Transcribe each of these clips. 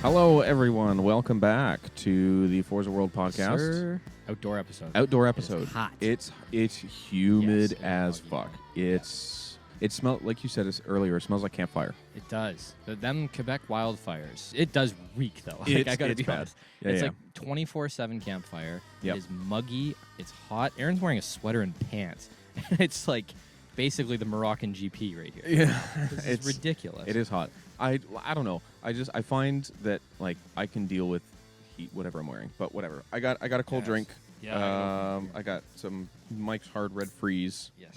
Hello, everyone. Welcome back to the Forza World podcast. Sir, outdoor episode. Outdoor episode. It's hot. It's humid Yes, as muggy. fuck. It smells like you said earlier. It smells like campfire. It does. Them Quebec wildfires. It does reek though. It's I gotta be bad. honest. Yeah, It's yeah. like 24/7 campfire. Yep. It is muggy. It's hot. Aaron's wearing a sweater and pants. It's like basically the Moroccan GP right here. Yeah, This is ridiculous. It is hot. I don't know. I find that like I can deal with heat, whatever I'm wearing. But whatever. I got a cold Yes. drink. Yeah. I got some Mike's Hard Red Freeze. Yes.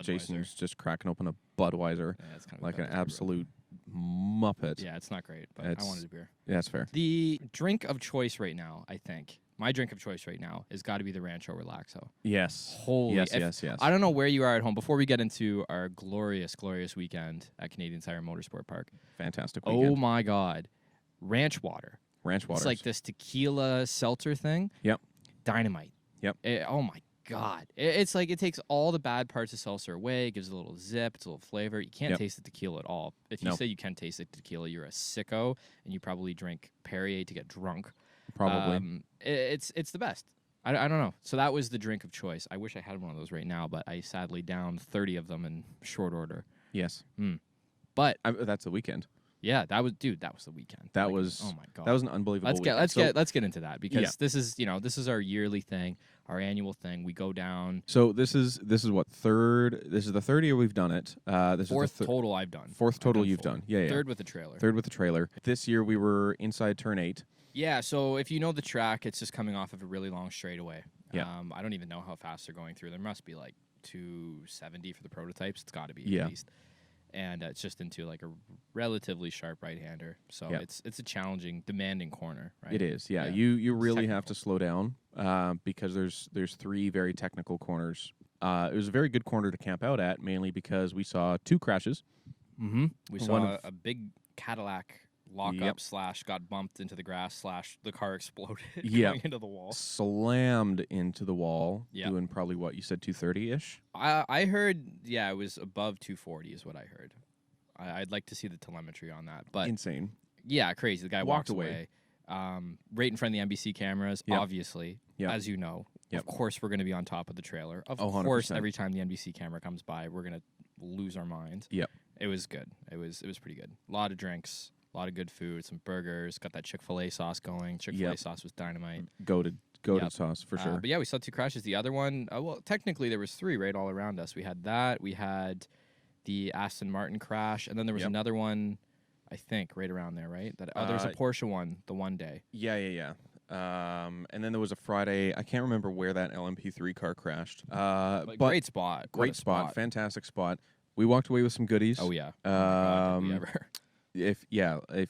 Jason's just cracking open a Budweiser Yeah, it's kind of like a an bad beer. absolute muppet. Yeah, it's not great, but It's- I wanted a beer. Yeah, that's fair. The drink of choice right now, I think. My drink of choice right now has got to be the Rancho Relaxo. Yes. Holy Yes, if- yes. I don't know where you are at home. Before we get into our glorious, glorious weekend at Canadian Tire Motorsport Park, Fantastic oh weekend. my God, ranch water. Ranch waters. It's like this tequila seltzer thing. Yep. Dynamite. Yep. Oh my God. It's like it takes all the bad parts of seltzer away. It gives it a little zip. It's a little flavor. You can't Yep. taste the tequila at all. If you No. say you can taste the tequila, you're a sicko, and you probably drink Perrier to get drunk. Probably. It's the best. I don't know. So that was the drink of choice. I wish I had one of those right now, but I sadly downed 30 of them in short order. Yes. But That's the weekend. yeah, that was the weekend. That Like, was oh my God. That was an unbelievable let's weekend. let's get into that because Yeah. this is our yearly thing, our annual thing. We go down So this is what third? This is the third year we've done it. This fourth is the total I've done. fourth total I've you've four. done. Yeah. Third with the trailer. Third with the trailer. This year we were inside turn 8. Yeah, so if you know the track, it's just coming off of a really long straightaway. Yeah. I don't even know how fast they're going through. There must be like 270 for the prototypes. It's got to be Yeah. at least. And it's just into like a relatively sharp right-hander. So Yeah. it's a challenging, demanding corner, right? It is. Yeah. Yeah. You really technical. have to slow down because there's 3 very technical corners. It was a very good corner to camp out at, mainly because we saw 2 crashes. Mm-hmm. We One saw of- a big Cadillac lock Yep. up / got bumped into the grass / the car exploded Yeah. going into the wall. Slammed into the wall, Yeah. doing probably what you said 230-ish. I heard, yeah, it was above 240 is what I heard. I'd like to see the telemetry on that, but Insane. yeah, crazy. The guy Walked walks away. right in front of the NBC cameras, Yep. obviously, Yep. as you know. Yep. Of course, we're going to be on top of the trailer. Of Oh, course, 100%. every time the NBC camera comes by, we're going to lose our minds. Yep. It was good. It was pretty good. A lot of drinks, a lot of good food, some burgers, got that Chick-fil-A sauce going. Chick-fil-A Yep. sauce was dynamite. Goated Yep. sauce for sure. But yeah, we saw 2 crashes. The other one, well, technically there was 3 right all around us. We had that. We had the Aston Martin crash, and then there was Yep. another one, I think, right around there, right? That there's a Porsche one the one day. Yeah. And then there was a Friday. I can't remember where that LMP3 car crashed. But Great spot. What great a spot, fantastic spot. We walked away with some goodies. Oh yeah. Oh my God, did we Um, ever?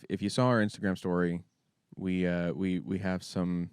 If you saw our Instagram story, we have some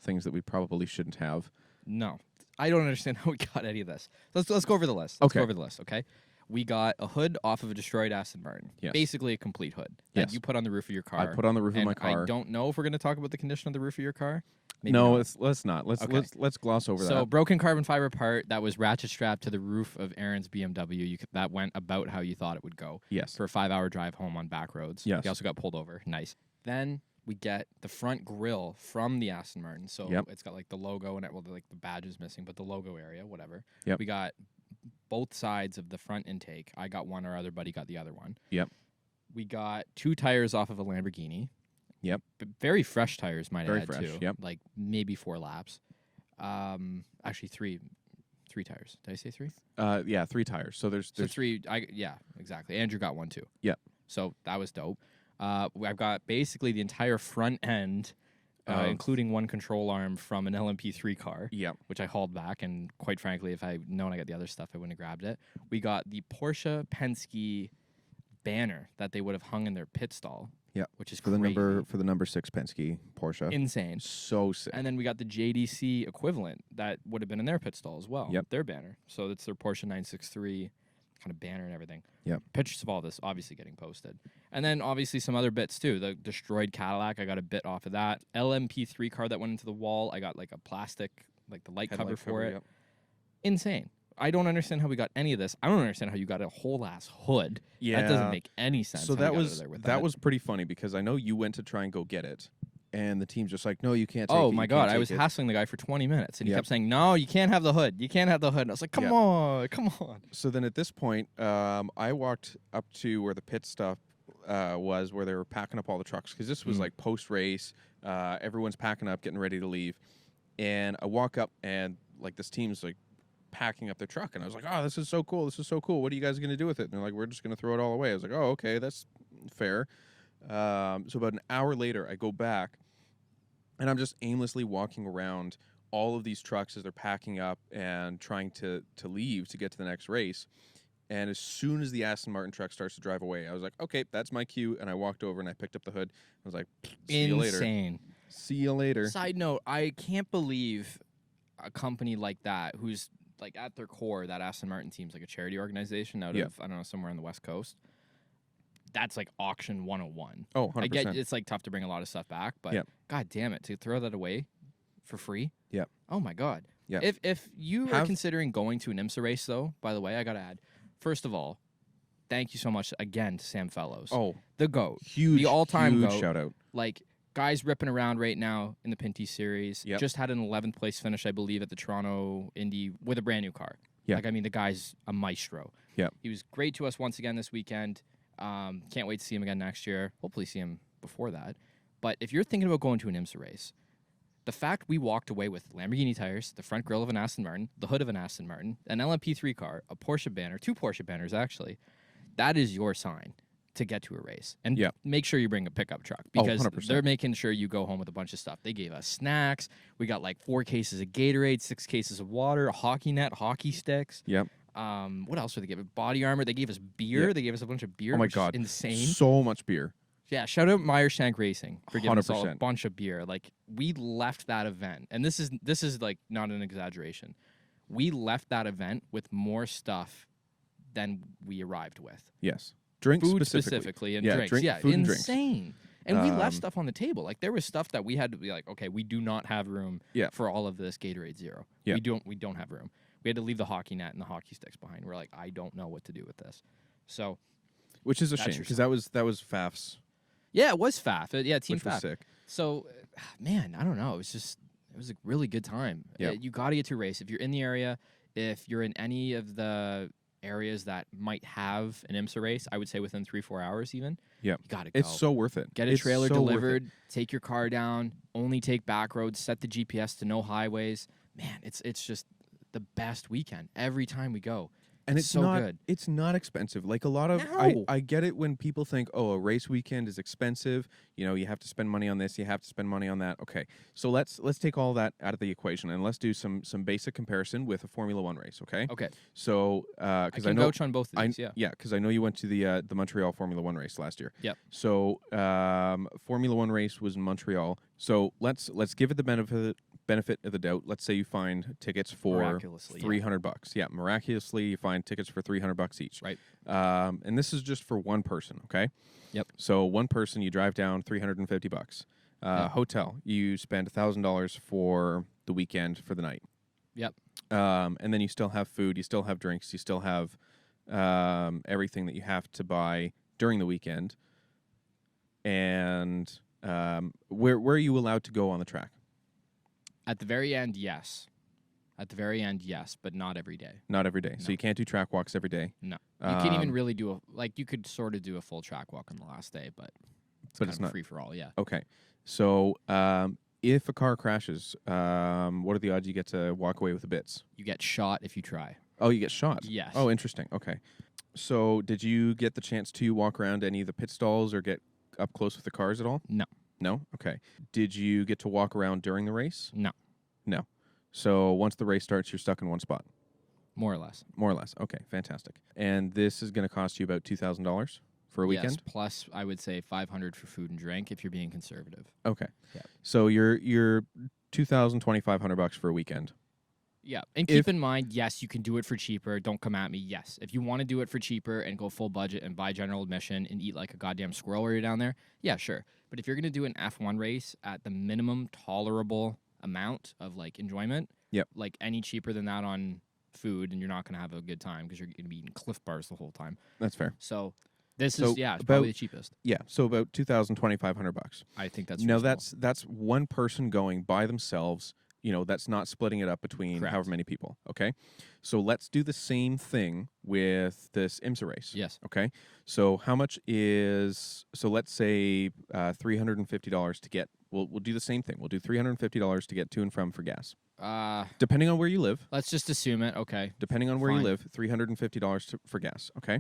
things that we probably shouldn't have. No, I don't understand how we got any of this. Let's go over the list. Okay. Go over the list. Okay. We got a hood off of a destroyed Aston Martin. Yes. Basically a complete hood that Yes. you put on the roof of your car. I put on the roof of and my car. I don't know if we're going to talk about the condition of the roof of your car. Maybe No, not. let's not. Okay. Let's gloss over So that. broken carbon fiber part that was ratchet strapped to the roof of Aaron's BMW. That went about how you thought it would go Yes. for a 5-hour drive home on back roads. Yes. He also got pulled over. Nice. Then we get the front grille from the Aston Martin. So Yep. it's got like the logo and it. Well, like the badge is missing, but the logo area, whatever. Yep. We got both sides of the front intake. I got one. Our other buddy got the other one. Yep. We got 2 tires off of a Lamborghini. Yep. Very fresh tires, might Very add fresh, too. yep. Like maybe 4 laps. Actually 3 tires. Did I say 3? Yeah, 3 tires. So there's So 3. Yeah, exactly. Andrew got 1 too. Yep. So that was dope. I've got basically the entire front end, including 1 control arm from an LMP3 car. Yep. Which I hauled back, and quite frankly, if I'd known I got the other stuff, I wouldn't have grabbed it. We got the Porsche Penske banner that they would have hung in their pit stall. Yeah. Which is for the crazy. number 6 Penske Porsche. Insane. So sick. And then we got the JDC equivalent that would have been in their pit stall as well. Yep. Their banner. So it's their Porsche 963 kind of banner and everything. Yep. Pictures of all this obviously getting posted. And then obviously some other bits too. The destroyed Cadillac, I got a bit off of that. LMP3 car that went into the wall, I got like a plastic, like the light cover Headlight for it. Yep. Insane. I don't understand how we got any of this. I don't understand how you got a whole ass hood. Yeah. That doesn't make any sense. So how that we got was out of there with that was pretty funny because I know you went to try and go get it, and the team's just like, no, you can't take it. Oh you my can't god! I take was it." hassling the guy for 20 minutes, and he Yep. kept saying, "No, you can't have the hood. You can't have the hood." And I was like, "Come Yep. on, come on." So then at this point, I walked up to where the pit stuff was, where they were packing up all the trucks, because this was like post-race. Everyone's packing up, getting ready to leave. And I walk up, and like this team's like packing up their truck. And I was like, oh, this is so cool. This is so cool. What are you guys going to do with it? And they're like, we're just going to throw it all away. I was like, oh, okay, that's fair. So about an hour later, I go back, and I'm just aimlessly walking around all of these trucks as they're packing up and trying to leave to get to the next race. And as soon as the Aston Martin truck starts to drive away, I was like, okay, that's my cue. And I walked over and I picked up the hood. I was like, see you later. Insane. See you later. Side note: I can't believe a company like that, who's like at their core, that Aston Martin team's like a charity organization out of, I don't know, somewhere on the West Coast. That's like auction 101. Oh, 100%. I get it's like tough to bring a lot of stuff back, but god damn it, to throw that away for free. Yeah. Oh my god. Yeah. If you are considering going to an IMSA race, though, by the way, I gotta add, first of all, thank you so much again to Sam Fellows. Oh, the GOAT. huge, the all-time huge GOAT. shout out. Like, guys ripping around right now in the Pinty Series. Yep. Just had an 11th place finish, I believe, at the Toronto Indy with a brand new car. Yeah. Like, I mean, the guy's a maestro. Yeah. He was great to us once again this weekend. Can't wait to see him again next year. Hopefully see him before that. But if you're thinking about going to an IMSA race, the fact we walked away with Lamborghini tires, the front grille of an Aston Martin, the hood of an Aston Martin, an LMP3 car, a Porsche banner, 2 Porsche banners actually, that is your sign to get to a race. And make sure you bring a pickup truck, because 100%. they're making sure you go home with a bunch of stuff. They gave us snacks. We got like 4 cases of Gatorade, 6 cases of water, a hockey net, hockey sticks. Yep. What else did they give? Body armor. They gave us beer. Yep. They gave us a bunch of beer. Oh my which is God. insane. So much beer. Yeah, shout out Meyershank Racing for giving us all a 100%. bunch of beer. Like, we left that event, and this is like not an exaggeration. We left that event with more stuff than we arrived with. Yes. Drinks Food specifically. and Yeah, drinks. food and drinks. Insane. And we left stuff on the table. Like, there was stuff that we had to be like, okay, we do not have room for all of this Gatorade Zero. Yeah. We don't have room. We had to leave the hockey net and the hockey sticks behind. We're like, I don't know what to do with this. So, which is a that's shame, your because sign. that was FAF's, yeah, it was FAF. Team which was FAF. sick. So, man, I don't know. It was a really good time. Yeah. You got to get to a race. If you're in the area, if you're in any of the areas that might have an IMSA race, I would say within 3-4 hours even. Yeah. You got to go. It's so worth it. Get a It's trailer so worth it. delivered, take your car down, only take back roads, set the GPS to no highways. Man, it's just the best weekend every time we go. And it's so not good. It's not expensive. Like a lot of No. I get it when people think, oh, a race weekend is expensive. You know, you have to spend money on this, you have to spend money on that. Okay. So let's take all that out of the equation, and let's do some basic comparison with a Formula 1 race, okay? Okay. So I because can know vouch on both of these, yeah. Yeah, because I know you went to the Montreal Formula 1 race last year. Yep. So Formula 1 race was in Montreal. So let's give it the benefit of the doubt. Let's say you find tickets for Miraculously, $300. Yeah, miraculously you find tickets for $300 each. Right. And this is just for one person, okay? Yep. So one person, you drive down $350. Hotel, you spend $1,000 for the weekend for the night. Yep. And then you still have food, you still have drinks, you still have everything that you have to buy during the weekend. And where are you allowed to go on the track? At the very end, yes. At the very end, yes, but not every day. Not every day. No. So you can't do track walks every day. No. You can't even really do you could sort of do a full track walk on the last day, but it's not free for all, yeah. Okay. So if a car crashes, what are the odds you get to walk away with the bits? You get shot if you try. Oh, you get shot? Yes. Oh, interesting. Okay. So did you get the chance to walk around any of the pit stalls or get up close with the cars at all? No. No? Okay. Did you get to walk around during the race? No. No. So once the race starts, you're stuck in one spot? More or less. More or less. Okay, fantastic. And this is going to cost you about $2,000 for a weekend? Yes, plus I would say $500 for food and drink if you're being conservative. Okay. Yeah. So you're $2,000, $2,500 for a weekend. Yeah, and keep in mind, yes, you can do it for cheaper. Don't come at me. Yes, if you want to do it for cheaper and go full budget and buy general admission and eat like a goddamn squirrel while you're down there, yeah, sure. But if you're going to do an F1 race at the minimum tolerable amount of like enjoyment, yep, like any cheaper than that on food, and you're not going to have a good time because you're going to be eating Cliff Bars the whole time. That's fair. So this So is it's about- probably the cheapest. Yeah, so about $2,500. I think that's Now reasonable. that's one person going by themselves. That's not splitting it up between Correct. however many people. Okay, so let's do the same thing with this IMSA race. Yes. Okay, so how much is let's say $350 to get. We'll do the same thing. We'll do $350 to get to and from for gas. Depending on where you live. Let's just assume it. Okay. Depending on where you Fine. live, $350 for gas. Okay.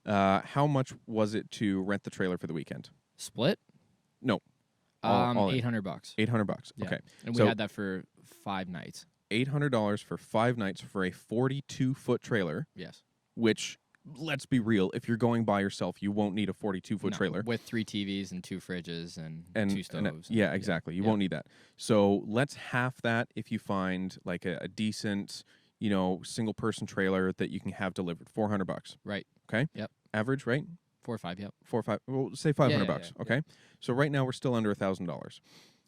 How much was it to rent the trailer for the weekend? Split? No. All in. $800. $800. Yeah. Okay. And we So- had that for 5 nights. $800 for 5 nights for a 42-foot trailer, Yes. which, let's be real, if you're going by yourself, you won't need a 42-foot No, trailer. with 3 TVs and 2 fridges and 2 And stoves. yeah, exactly. You Yeah. won't need that. So let's half that if you find like a decent, single-person trailer that you can have delivered. $400. Right. Okay. Yep. Average, right? 4 or 5. Yep. 4 or 5. Well, say $500. yeah. Okay. So right now we're still under $1,000.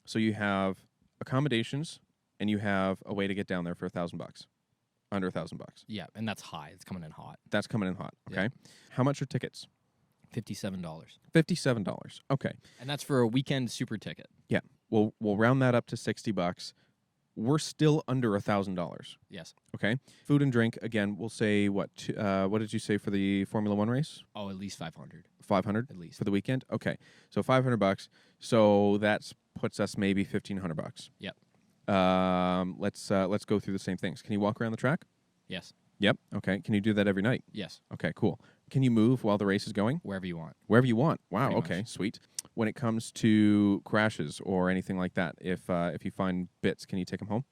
So you have accommodations and you have a way to get down there for $1,000. Under $1,000. Yeah, and that's high. It's coming in hot. That's coming in hot. Yeah. Okay. How much are tickets? $57. $57. Okay. And that's for a weekend super ticket. Yeah. We'll round that up to $60. We're still under $1,000. Yes. Okay. Food and drink again. We'll say what did you say for the Formula One race? Oh, at least 500. 500 At least. for the weekend. Okay. So $500. So that puts us maybe $1,500. Yep. Let's go through the same things. Can you walk around the track? Yes. Yep. Okay. Can you do that every night? Yes. Okay. Cool. Can you move while the race is going? Wherever you want. Wherever you want. Wow. Pretty Okay. much. Sweet. When it comes to crashes or anything like that, if you find bits, can you take them home?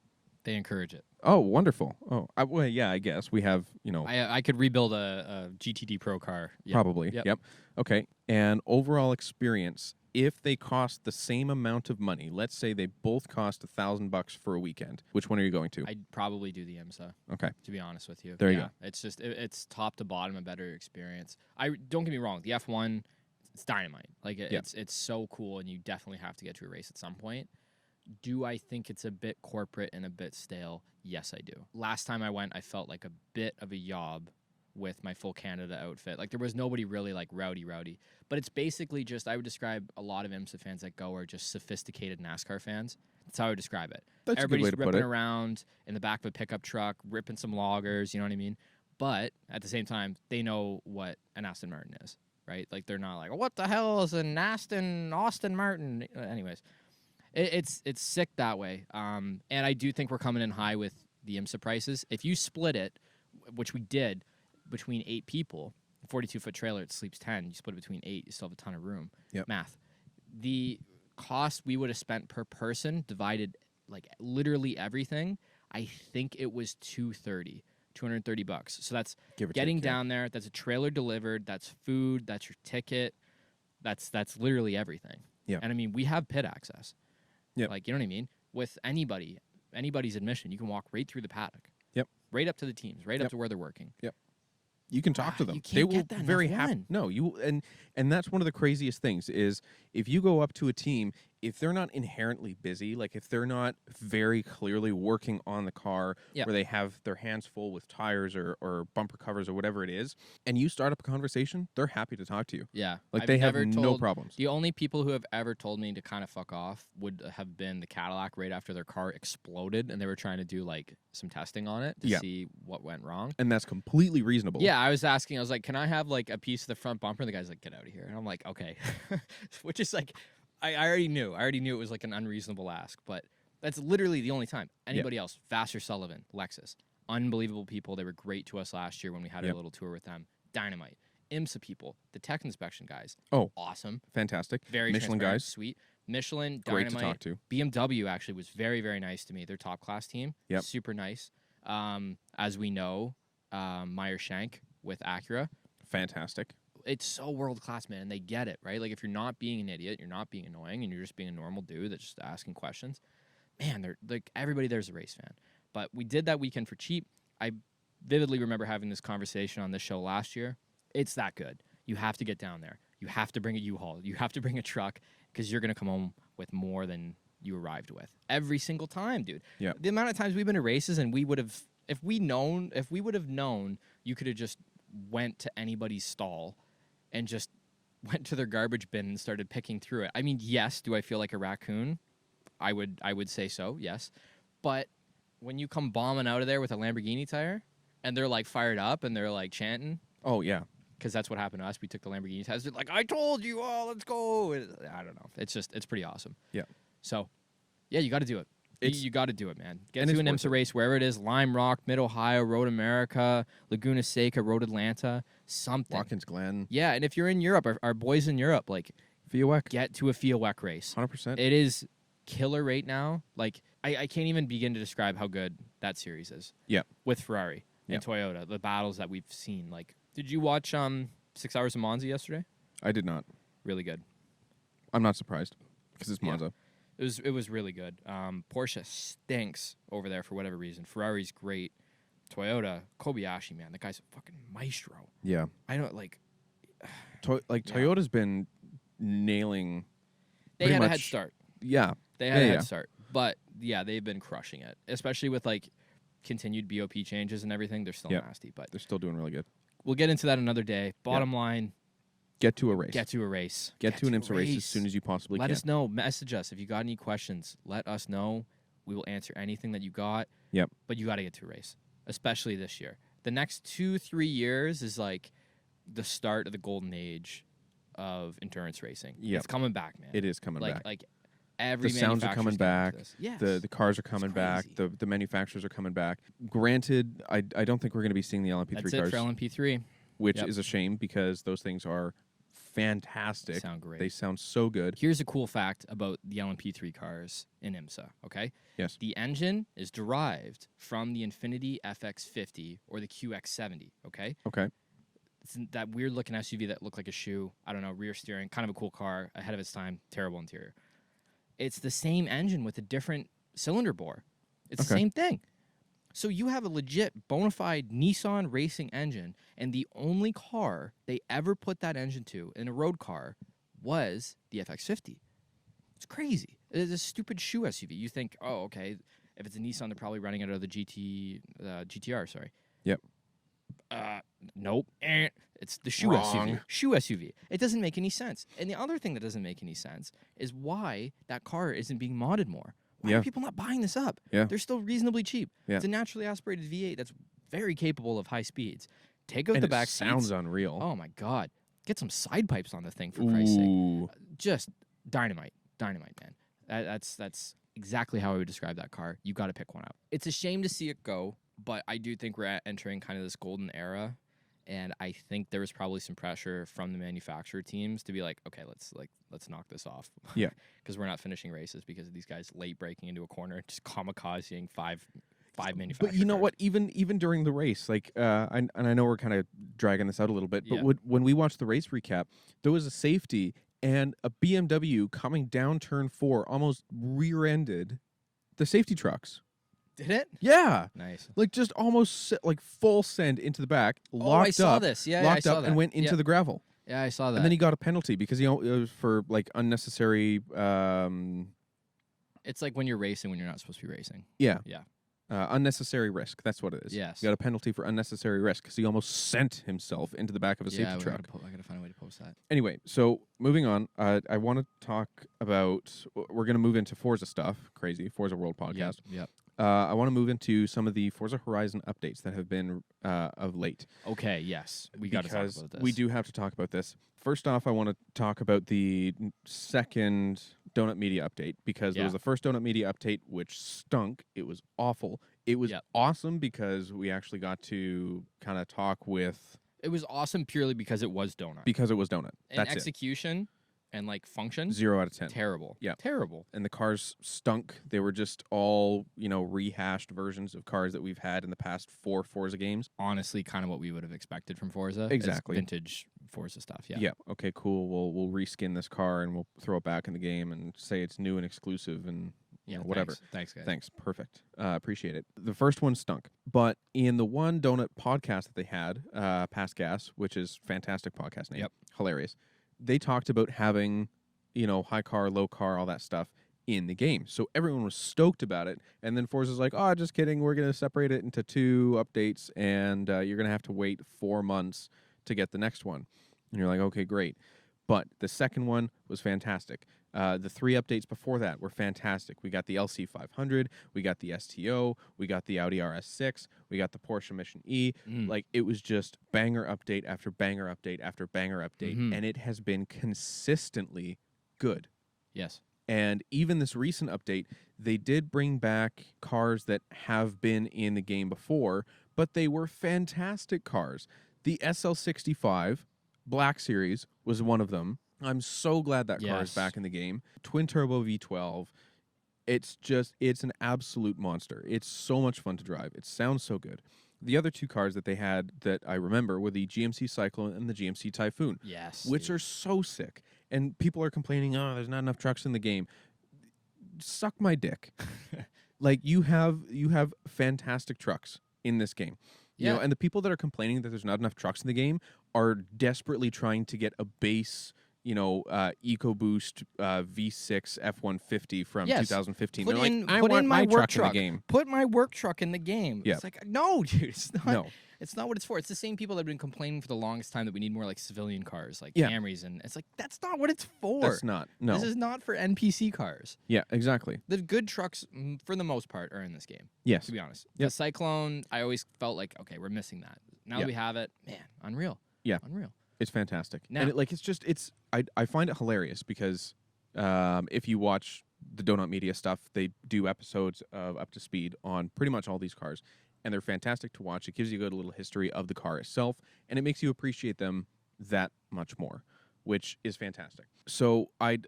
They encourage it. Oh, wonderful. Oh, well, yeah. I guess we have. I could rebuild a GTD Pro car. Yep. Probably. Yep. Yep. Okay. And overall experience, if they cost the same amount of money, let's say they both cost $1,000 for a weekend, which one are you going to? I'd probably do the IMSA. Okay. To be honest with you. There you go. It's just it's top to bottom a better experience. Don't get me wrong, the F1 it's dynamite. Like it's so cool, and you definitely have to get to a race at some point. Do I think it's a bit corporate and a bit stale? Yes, I do. Last time I went, I felt like a bit of a yob with my full Canada outfit. Like there was nobody really like rowdy. But it's basically just, I would describe a lot of IMSA fans that go are just sophisticated NASCAR fans. That's how I would describe it. That's a good Everybody's way to put ripping it. around in the back of a pickup truck, ripping some loggers, you know what I mean? But at the same time, they know what an Aston Martin is, right? Like they're not like, what the hell is an Aston Martin? Anyways, it's sick that way. And I do think we're coming in high with the IMSA prices. If you split it, which we did, between 8 people, 42-foot trailer, it sleeps 10. You split it between 8, you still have a ton of room. Yep. Math. The cost we would have spent per person divided like literally everything, I think it was $230. So that's Give or getting take, yeah. down there. That's a trailer delivered. That's food. That's your ticket. That's literally everything. Yeah. And I mean, we have pit access. Yep. Like, you know what I mean? With anybody's admission, you can walk right through the paddock. Yep. Right up to the teams, right up to where they're working. You can talk to them. You They can't will get that in very F1. happy. No, you and that's one of the craziest things is if you go up to a team, if they're not inherently busy, like if they're not very clearly working on the car, Yep. where they have their hands full with tires or bumper covers or whatever it is, and you start up a conversation, they're happy to talk to you. Yeah. Like I've they have never no told- problems. The only people who have ever told me to kind of fuck off would have been the Cadillac right after their car exploded and they were trying to do like some testing on it to Yeah. see what went wrong. And that's completely reasonable. Yeah, I was asking, I was like, can I have like a piece of the front bumper? And the guy's like, get out of here. And I'm like, okay. Which is like, I already knew. I already knew it was like an unreasonable ask, but that's literally the only time. Anybody else, Vassar Sullivan, Lexus, unbelievable people. They were great to us last year when we had Yep. a little tour with them. Dynamite. IMSA people, the tech inspection guys. Oh. Awesome. Fantastic. Very Michelin transparent, guys, sweet. Michelin, great Dynamite. to talk to. BMW actually was very, very nice to me. Their top class team. Yep. Super nice. As we know, Meyer Shank with Acura. Fantastic. It's so world class, man, and they get it, right? Like if you're not being an idiot, you're not being annoying, and you're just being a normal dude that's just asking questions, man, they're like everybody there's a race fan. But we did that weekend for cheap. I vividly remember having this conversation on this show last year. It's that good. You have to get down there. You have to bring a U-Haul. You have to bring a truck because you're gonna come home with more than you arrived with every single time, dude. Yeah. The amount of times we've been to races and we would have If we would have known, you could have just went to anybody's stall and just went to their garbage bin and started picking through it. I mean, yes, do I feel like a raccoon? I would say so, yes. But when you come bombing out of there with a Lamborghini tire and they're like fired up and they're like chanting, Oh yeah. because that's what happened to us. We took the Lamborghini tires. They're like, I told you, let's go. I don't know. It's pretty awesome. Yeah. So, yeah, you got to do it. You got to do it, man. Get and to it's an worth IMSA it. race, wherever it is, Lime Rock, Mid-Ohio, Road America, Laguna Seca, Road Atlanta, something. Watkins Glen. Yeah, and if you're in Europe, our boys in Europe, like, Fiawek. get to a Fiawek race. 100%. It is killer right now. Like, I can't even begin to describe how good that series is. Yeah. With Ferrari and Toyota, the battles that we've seen. Like, did you watch 6 Hours of Monza yesterday? I did not. Really good. I'm not surprised because it's Monza. It was really good. Porsche stinks over there for whatever reason. Ferrari's great. Toyota, Kobayashi, man, the guy's a fucking maestro. Yeah. I don't like. Toyota's been nailing. They pretty had a much- head start. Yeah. They had a Yeah. head start, but yeah, they've been crushing it, especially with like continued BOP changes and everything. They're still nasty, but They're still doing really good. we'll get into that another day. Bottom line, Get to a race. get to a race. Get to an IMSA race as soon as you possibly Let can. us know. Message us if you got any questions. Let us know. We will answer anything that you got. Yep. But you got to get to a race, especially this year. The next 2-3 years is like the start of the golden age of endurance racing. Yep. It's coming back, man. It is coming back. Like every The sounds are coming manufacturer's getting back. into this. Yes. The cars are coming back. crazy. The manufacturers are coming back. Granted, I don't think we're going to be seeing the LMP3 That's cars, it for LMP3. which Yep. is a shame because those things are fantastic. They sound great. They sound so good. Here's a cool fact about the LMP3 cars in IMSA, okay? Yes. The engine is derived from the Infiniti FX50 or the QX70, okay? Okay. It's that weird-looking SUV that looked like a shoe. I don't know, rear steering, kind of a cool car, ahead of its time, terrible interior. It's the same engine with a different cylinder bore. It's the Okay. same thing. So you have a legit, bona fide Nissan racing engine, and the only car they ever put that engine to in a road car was the FX50. It's crazy. It is a stupid shoe SUV. You think, oh, okay, if it's a Nissan, they're probably running it out of the GTR, sorry. Yep. Nope. It's the shoe Wrong. SUV. Shoe SUV. It doesn't make any sense. And the other thing that doesn't make any sense is why that car isn't being modded more. Why Yeah. are people not buying this up? Yeah. They're still reasonably cheap. Yeah. It's a naturally aspirated V8 that's very capable of high speeds. Take out And the it back sounds seats. unreal. Oh my god. Get some side pipes on the thing for Christ's sake. Ooh. Just dynamite, man. That's exactly how I would describe that car. You got to pick one up. It's a shame to see it go, but I do think we're entering kind of this golden era, and I think there was probably some pressure from the manufacturer teams to be like, okay, let's knock this off. Yeah. Because we're not finishing races because of these guys late breaking into a corner, just kamikazing five manufacturers. But you know what? Even during the race, like, and I know we're kind of dragging this out a little bit, but Yeah. when we watched the race recap, there was a safety and a BMW coming down turn 4 almost rear-ended the safety trucks. Did it? Yeah, Nice. like just almost like full send into the back, locked I saw up, this. Yeah, I locked saw up, that. and went into Yeah. the gravel. Yeah, I saw that. And then he got a penalty because it was for like unnecessary. It's like when you're racing when you're not supposed to be racing. Yeah. Yeah. Unnecessary risk. That's what it is. Yes. He got a penalty for unnecessary risk because he almost sent himself into the back of a safety truck. I gotta find a way to post that. Anyway, so moving on, I want to talk about. We're going to move into Forza stuff. Crazy Forza World podcast. Yep. I want to move into some of the Forza Horizon updates that have been of late. Okay. Yes, we got to talk about this. We do have to talk about this. First off, I want to talk about the second Donut Media update because there was the first Donut Media update, which stunk. It was awful. It was awesome because we actually got to kind of talk with. It was awesome purely because it was Donut. Because it was Donut. And That's execution and like function. 0 out of 10. Terrible. Yeah. Terrible. And the cars stunk. They were just all, rehashed versions of cars that we've had in the past 4 Forza games. Honestly, kind of what we would have expected from Forza. Exactly. Is vintage Forza stuff. Yeah. Yeah. Okay, cool. We'll reskin this car and we'll throw it back in the game and say it's new and exclusive and whatever. Thanks, guys. Thanks. Perfect. Appreciate it. The first one stunk. But in the One Donut podcast that they had, Past Gas, which is fantastic podcast name. Yep. Hilarious. They talked about having, high car, low car, all that stuff in the game. So everyone was stoked about it. And then Forza's like, oh, just kidding. We're going to separate it into 2 updates, and you're going to have to wait 4 months to get the next one. And you're like, okay, great. But the second one was fantastic. The 3 updates before that were fantastic. We got the LC 500, we got the STO, we got the Audi RS6, we got the Porsche Mission E. Like, it was just banger update after banger update after banger update, and it has been consistently good. Yes. And even this recent update, they did bring back cars that have been in the game before, but they were fantastic cars. The SL65 Black Series was one of them. I'm so glad that car is back in the game. Twin turbo V12. It's an absolute monster. It's so much fun to drive. It sounds so good. The other 2 cars that they had that I remember were the GMC Cyclone and the GMC Typhoon. Yes. Which are so sick. And people are complaining, oh, there's not enough trucks in the game. Suck my dick. Like, you have fantastic trucks in this game. You know, and the people that are complaining that there's not enough trucks in the game are desperately trying to get a base, EcoBoost V6 F-150 from 2015. They're like, I want my truck in the game. Put my work truck in the game. Yeah. It's like, no, dude, it's not. No. It's not what it's for. It's the same people that have been complaining for the longest time that we need more like civilian cars, like Yeah. Camrys, and it's like, that's not what it's for. That's not. No. This is not for NPC cars. Yeah, exactly. The good trucks, for the most part, are in this game. Yes. To be honest. Yep. The Cyclone, I always felt like, okay, we're missing that. Now that we have it, man, unreal. Yeah. Unreal. It's fantastic. Now, And I find it hilarious because if you watch the Donut Media stuff, they do episodes of Up to Speed on pretty much all these cars, and they're fantastic to watch. It gives you a good little history of the car itself, and it makes you appreciate them that much more, which is fantastic. So I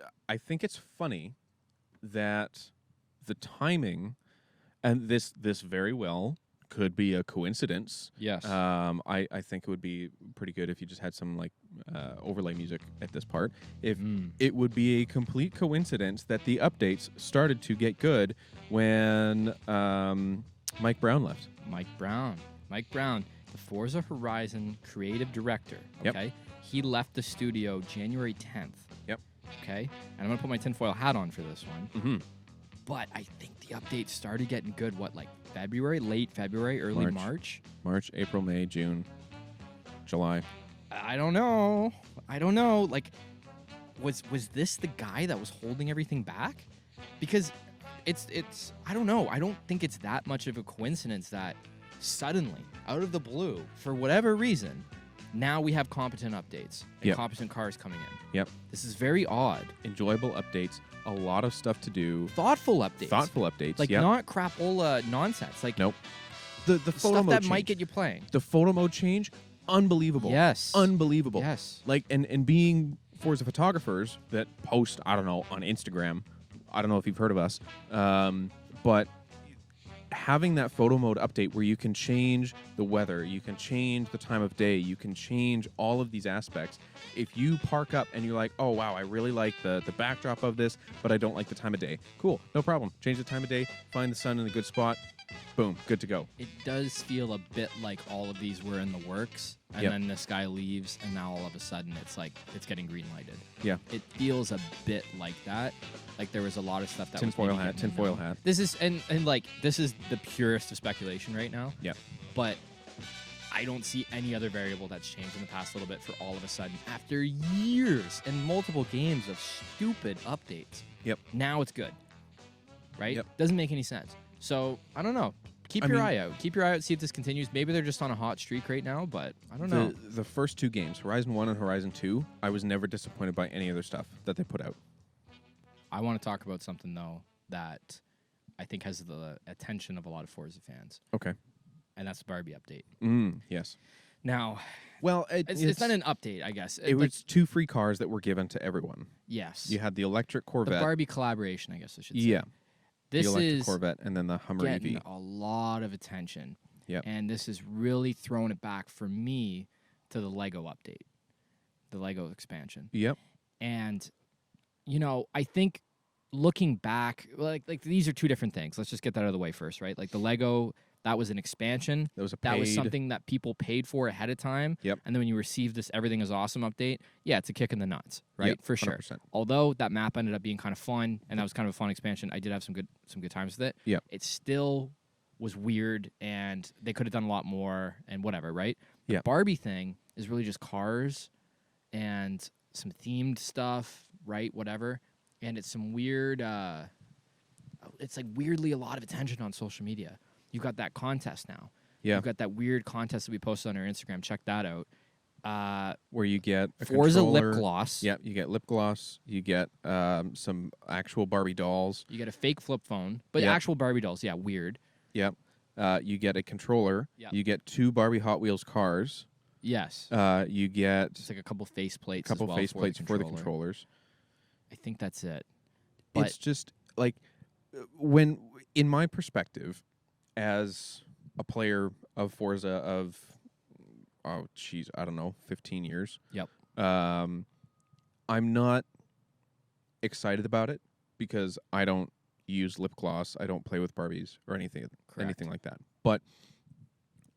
think it's funny that the timing, and this very well could be a coincidence. yes. I think it would be pretty good if you just had some like overlay music at this part. If it would be a complete coincidence that the updates started to get good when Mike Brown left. Mike Brown, the Forza Horizon creative director. Okay. He left the studio January 10th. Yep. Okay. And I'm going to put my tinfoil hat on for this one. Mm-hmm. But I think the updates started getting good, like February, late February, early March? March, April, May, June, July. I don't know. Like, was this the guy that was holding everything back? Because it's I don't know. I don't think it's that much of a coincidence that suddenly, out of the blue, for whatever reason, now we have competent updates and competent cars coming in. Yep. This is very odd. Enjoyable updates. A lot of stuff to do. Thoughtful updates. Like, not crapola nonsense. Like, nope. The photo stuff mode that change. might get you playing. The photo mode change, unbelievable. Yes. Unbelievable. Yes. Like, and being Forza photographers that post, I don't know, on Instagram. I don't know if you've heard of us. But having that photo mode update where you can change the weather, you can change the time of day, you can change all of these aspects. If you park up and you're like, oh, wow, I really like the backdrop of this, but I don't like the time of day. Cool, no problem. Change the time of day, find the sun in a good spot. Boom, good to go. It does feel a bit like all of these were in the works, and then this guy leaves, and now all of a sudden it's like it's getting green lighted. Yeah. It feels a bit like that. Like there was a lot of stuff that tinfoil hat. This is and like this is the purest of speculation right now. Yeah. But I don't see any other variable that's changed in the past little bit for all of a sudden, after years and multiple games of stupid updates. Yep. Now it's good. Right? Yep. Doesn't make any sense. So, I don't know. Keep your eye out. Keep your eye out, see if this continues. Maybe they're just on a hot streak right now, but I don't know. The first 2 games, Horizon 1 and Horizon 2, I was never disappointed by any other stuff that they put out. I want to talk about something, though, that I think has the attention of a lot of Forza fans. Okay. And that's the Barbie update. Yes. Now, well, it's not an update, I guess. It was 2 free cars that were given to everyone. Yes. You had the electric Corvette. The Barbie collaboration, I guess I should say. Yeah. This the electric is Corvette and then the Hummer getting EV. a lot of attention. Yep. And this is really throwing it back for me to the Lego update, the Lego expansion. Yep. And, I think looking back, like these are 2 different things. Let's just get that out of the way first, right? Like the Lego That was an expansion. That was a That was paid- something that people paid for ahead of time. Yep. And then when you receive this everything is awesome update, yeah, it's a kick in the nuts, right? Yep, For sure. 100%. Although that map ended up being kind of fun and that was kind of a fun expansion, I did have some good times with it. Yep. It still was weird and they could have done a lot more and whatever, right? The Yep. Barbie thing is really just cars and some themed stuff, right? Whatever. And it's some weird it's like weirdly a lot of attention on social media. You've got that contest now. Yeah. You've got that weird contest that we posted on our Instagram. Check that out. Where you get a Forza lip controller. gloss. Yeah, you get lip gloss. You get some actual Barbie dolls. You get a fake flip phone, but Yep. actual Barbie dolls. Yeah, weird. Yep. You get a controller. Yep. You get 2 Barbie Hot Wheels cars. Yes. You get It's like a couple face plates. couple as well faceplates for the controller. controllers. I think that's it. But It's just like when, in my perspective, as a player of Forza of, oh, geez, I don't know, 15 years. Yep. I'm not excited about it because I don't use lip gloss. I don't play with Barbies or anything like that. But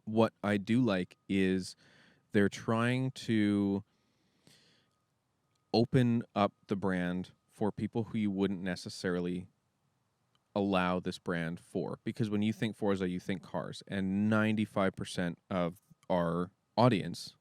what I do like is they're trying to open up the brand for people who you wouldn't necessarily allow this brand for. Because when you think Forza, you think cars. And 95% of our audience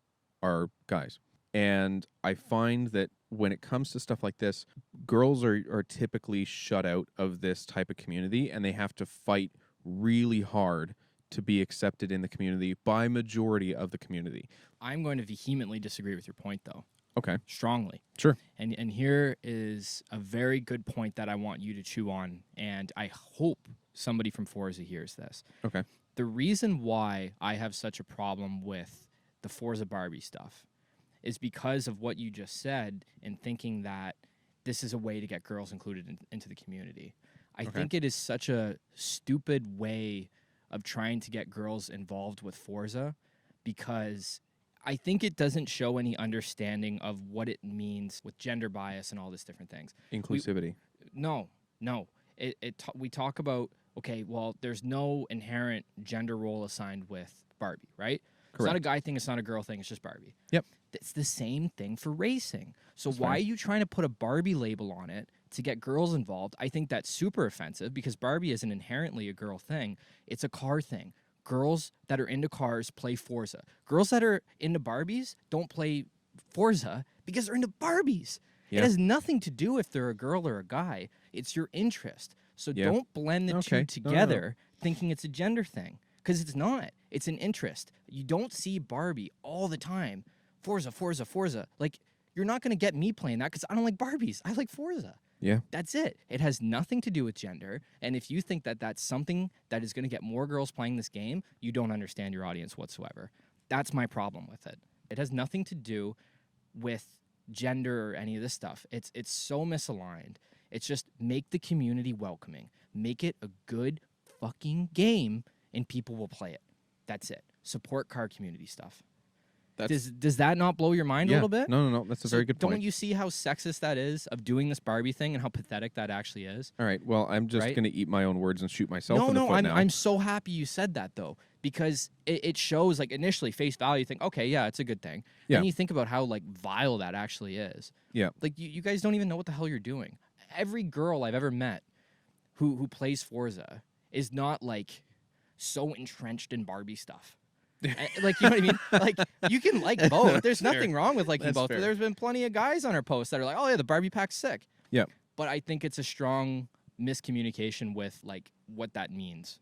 are guys. And I find that when it comes to stuff like this, girls are typically shut out of this type of community, and they have to fight really hard to be accepted in the community by majority of the community. I'm going to vehemently disagree with your point, though. Okay. Strongly. Sure. And here is a very good point that I want you to chew on, and I hope somebody from Forza hears this. Okay. The reason why I have such a problem with the Forza Barbie stuff is because of what you just said and thinking that this is a way to get girls included into the community. I think it is such a stupid way of trying to get girls involved with Forza because I think it doesn't show any understanding of what it means with gender bias and all these different things. Inclusivity. No. We talk about, okay, well, there's no inherent gender role assigned with Barbie, right? It's not a guy thing, it's not a girl thing, it's just Barbie. Yep. It's the same thing for racing. So That's why fair. are you trying to put a Barbie label on it to get girls involved? I think that's super offensive because Barbie isn't inherently a girl thing. It's a car thing. Girls that are into cars play Forza. Girls that are into Barbies don't play Forza because they're into Barbies. Yeah. It has nothing to do if they're a girl or a guy. It's your interest. So Yeah. don't blend the Okay. two No, no, no. together thinking it's a gender thing because it's not. It's an interest. You don't see Barbie all the time. Forza, Forza, Forza. Like, you're not going to get me playing that because I don't like Barbies. I like Forza. Yeah. That's it. It has nothing to do with gender. And if you think that that's something that is going to get more girls playing this game, you don't understand your audience whatsoever. That's my problem with it. It has nothing to do with gender or any of this stuff. It's so misaligned. It's just make the community welcoming. Make it a good fucking game and people will play it. That's it. Support car community stuff. Does that not blow your mind a little bit? No. That's a very good point. Don't you see how sexist that is of doing this Barbie thing and how pathetic that actually is? All right. Well, I'm just Right? going to eat my own words and shoot myself in the foot now. I'm so happy you said that though because it shows like initially face value you think okay yeah it's a good thing. Yeah. Then you think about how like vile that actually is. Yeah. Like you guys don't even know what the hell you're doing. Every girl I've ever met who plays Forza is not like so entrenched in Barbie stuff. Like, you know what I mean? Like, you can like both. There's nothing wrong with liking That's both. fair. There's been plenty of guys on our posts that are like, oh, yeah, the Barbie pack's sick. Yeah. But I think it's a strong miscommunication with, like, what that means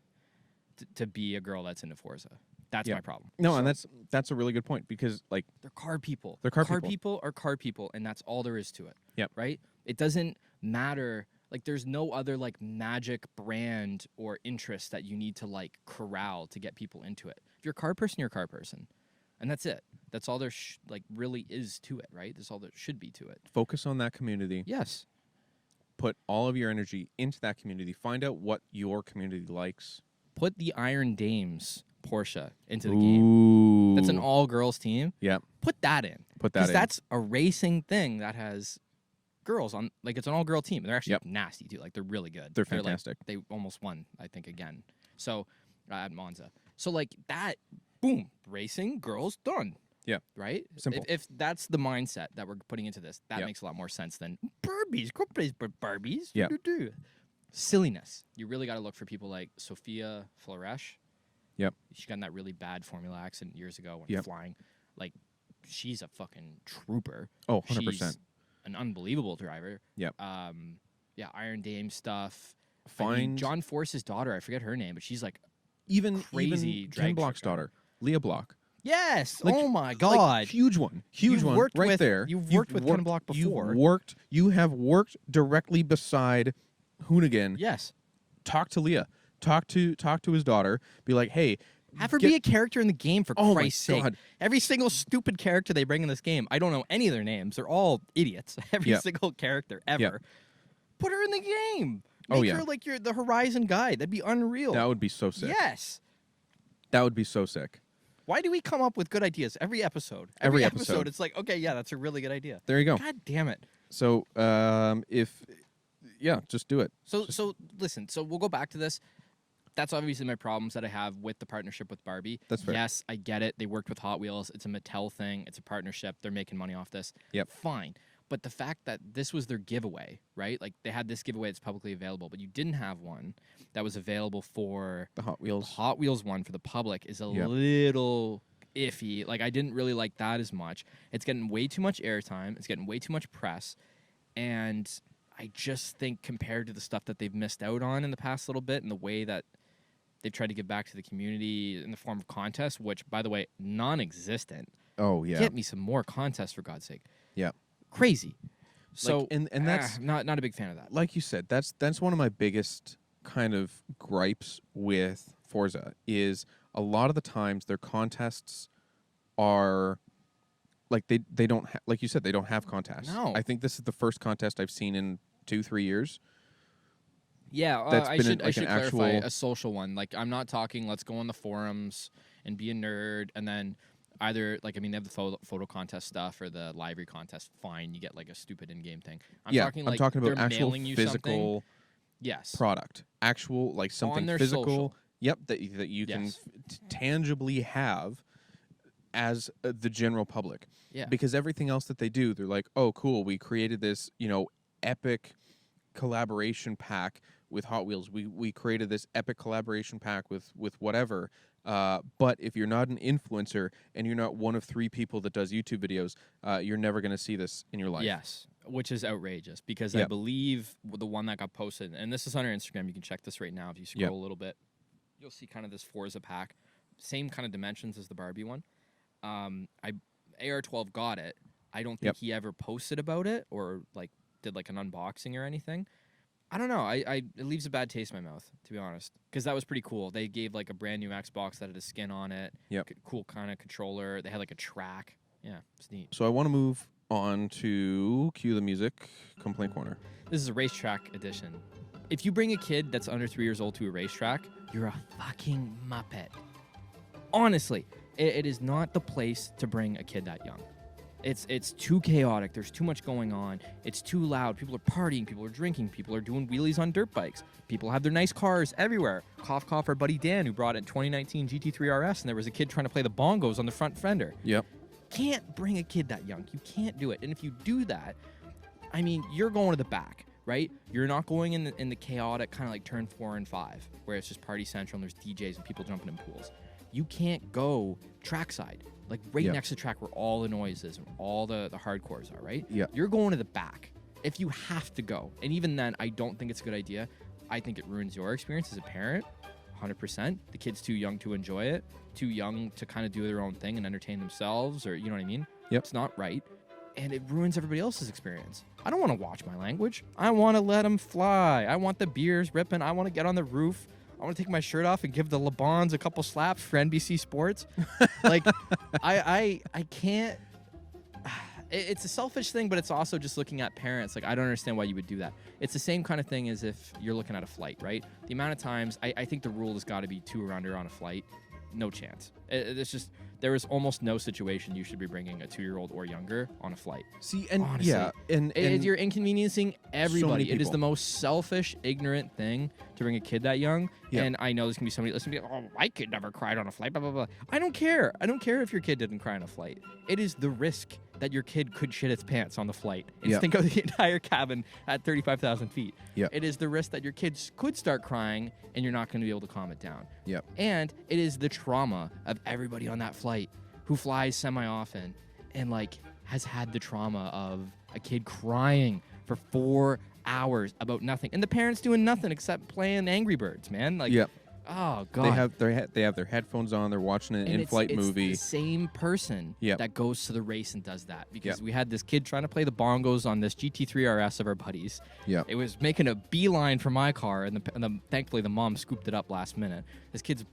to be a girl that's into Forza. That's my problem. No, So, and that's a really good point because, like, they're car people. They're car Car people. people are car people, and that's all there is to it. Yep. Right? It doesn't matter. Like, there's no other, like, magic brand or interest that you need to, like, corral to get people into it. If you're a car person, you're a car person. And that's it. That's all there, really is to it, right? That's all there should be to it. focus on that community. Yes. Put all of your energy into that community. Find out what your community likes. Put the Iron Dames Porsche into the game. Ooh. That's an all-girls team. Yeah. Put that in. Put that Because in. that's a racing thing that has girls on, like, it's an all-girl team. And they're actually Yep. nasty, too. Like, they're really good. They're like, fantastic. they almost won, I think, again. So at Monza. So like that, boom, racing, girls, done. Yeah. Right? Simple. If that's the mindset that we're putting into this, that makes a lot more sense than Barbies. Go play Barbies. Yeah. Do. Silliness. You really got to look for people like Sophia Floresh. Yep. She got in that really bad Formula accident years ago when flying. Like, she's a fucking trooper. Oh, 100%. She's an unbelievable driver. Yep. Yeah, Iron Dame stuff. Find John Force's daughter, I forget her name, but she's like even Ken Block's daughter, Leah Block. Yes. Like, oh my God. Like, huge one right there. You've worked with Ken Block before. You have worked directly beside Hoonigan. Yes. Talk to Leah. Talk to his daughter. Be like, hey, have her be a character in the game for Christ's sake. God. Every single stupid character they bring in this game, I don't know any of their names. They're all idiots. Every single character ever. Put her in the game. Make her like the Horizon guy. That'd be unreal. That would be so sick. Yes. That would be so sick. Why do we come up with good ideas every episode? Every episode. It's like, okay, yeah, that's a really good idea. There you go. God damn it. So, just do it. So listen, so we'll go back to this. That's obviously my problems that I have with the partnership with Barbie. That's fair. Yes, I get it. They worked with Hot Wheels. It's a Mattel thing. It's a partnership. They're making money off this. Yep. Fine. But the fact that this was their giveaway, right? Like, they had this giveaway that's publicly available, but you didn't have one that was available for the Hot Wheels. The Hot Wheels one for the public is a little iffy. Like, I didn't really like that as much. It's getting way too much airtime. It's getting way too much press. And I just think compared to the stuff that they've missed out on in the past little bit and the way that they've tried to give back to the community in the form of contests, which, by the way, non-existent. Oh, yeah. Get me some more contests, for God's sake. Yeah. Crazy. So, like, and that's not a big fan of that. Like you said, that's one of my biggest kind of gripes with Forza is a lot of the times their contests are like they don't like you said, they don't have contests. No. I think this is the first contest I've seen in 2-3 years. Yeah, I should clarify a social one. Like, I'm not talking let's go on the forums and be a nerd and then either, like, I mean, they have the photo contest stuff or the library contest. Fine, you get like a stupid in-game thing. I'm talking about actual physical product, actual like something physical. Social. Yep, that you can tangibly have as the general public. Yeah, because everything else that they do, they're like, oh, cool, we created this, epic collaboration pack with Hot Wheels. We created this epic collaboration pack with whatever. But if you're not an influencer and you're not one of 3 people that does YouTube videos, you're never going to see this in your life. Yes, which is outrageous because I believe the one that got posted, and this is on our Instagram. You can check this right now if you scroll a little bit. You'll see kind of this Forza pack, same kind of dimensions as the Barbie one. AR12 got it. I don't think he ever posted about it or like did like an unboxing or anything. I don't know. It leaves a bad taste in my mouth, to be honest, because that was pretty cool. They gave like a brand new Xbox that had a skin on it. Yep. Cool kind of controller. They had like a track. Yeah, it's neat. So I want to move on to cue the music. Complaint corner. This is a racetrack edition. If you bring a kid that's under 3 years old to a racetrack, you're a fucking muppet. Honestly, it is not the place to bring a kid that young. It's too chaotic. There's too much going on. It's too loud. People are partying. People are drinking. People are doing wheelies on dirt bikes. People have their nice cars everywhere. Cough, cough, our buddy Dan, who brought a 2019 GT3 RS, and there was a kid trying to play the bongos on the front fender. Yep. Can't bring a kid that young. You can't do it. And if you do that, I mean, you're going to the back, right? You're not going in the chaotic kind of like turn 4 and 5, where it's just party central and there's DJs and people jumping in pools. You can't go trackside. Like next to the track where all the noise is and all the hardcores are, right? Yeah. You're going to the back if you have to go. And even then, I don't think it's a good idea. I think it ruins your experience as a parent, 100%. The kid's too young to enjoy it, too young to kind of do their own thing and entertain themselves, or you know what I mean? Yep. It's not right. And it ruins everybody else's experience. I don't want to watch my language. I want to let them fly. I want the beers ripping. I want to get on the roof. I want to take my shirt off and give the LeBons a couple slaps for NBC Sports. Like, I can't. It's a selfish thing, but it's also just looking at parents. Like, I don't understand why you would do that. It's the same kind of thing as if you're looking at a flight, right? The amount of times, I think the rule has got to be 2 or under on a flight. no chance. It's just there is almost no situation you should be bringing a 2-year-old or younger on a flight. See, and Honestly. yeah, and You're inconveniencing everybody. It is people. the most selfish, ignorant thing to bring a kid that young. Yeah. And I know there's gonna be somebody listening. Oh, my kid never cried on a flight. Blah blah blah. I don't care. I don't care if your kid didn't cry on a flight. It is the risk that your kid could shit its pants on the flight and Yeah. stink out the entire cabin at 35,000 feet. Yeah. It is the risk that your kids could start crying and you're not going to be able to calm it down. Yep. And it is the trauma of everybody on that flight who flies semi-often and like has had the trauma of a kid crying for 4 hours about nothing, and the parents doing nothing except playing Angry Birds, man. Like, Yep. oh god, they have their headphones on. They're watching an and in-flight it's movie. the same person Yep. that goes to the race and does that because Yep. we had this kid trying to play the bongos on this GT3 RS of our buddies. Yeah. It was making a beeline for my car, and thankfully the mom scooped it up last minute. This kid's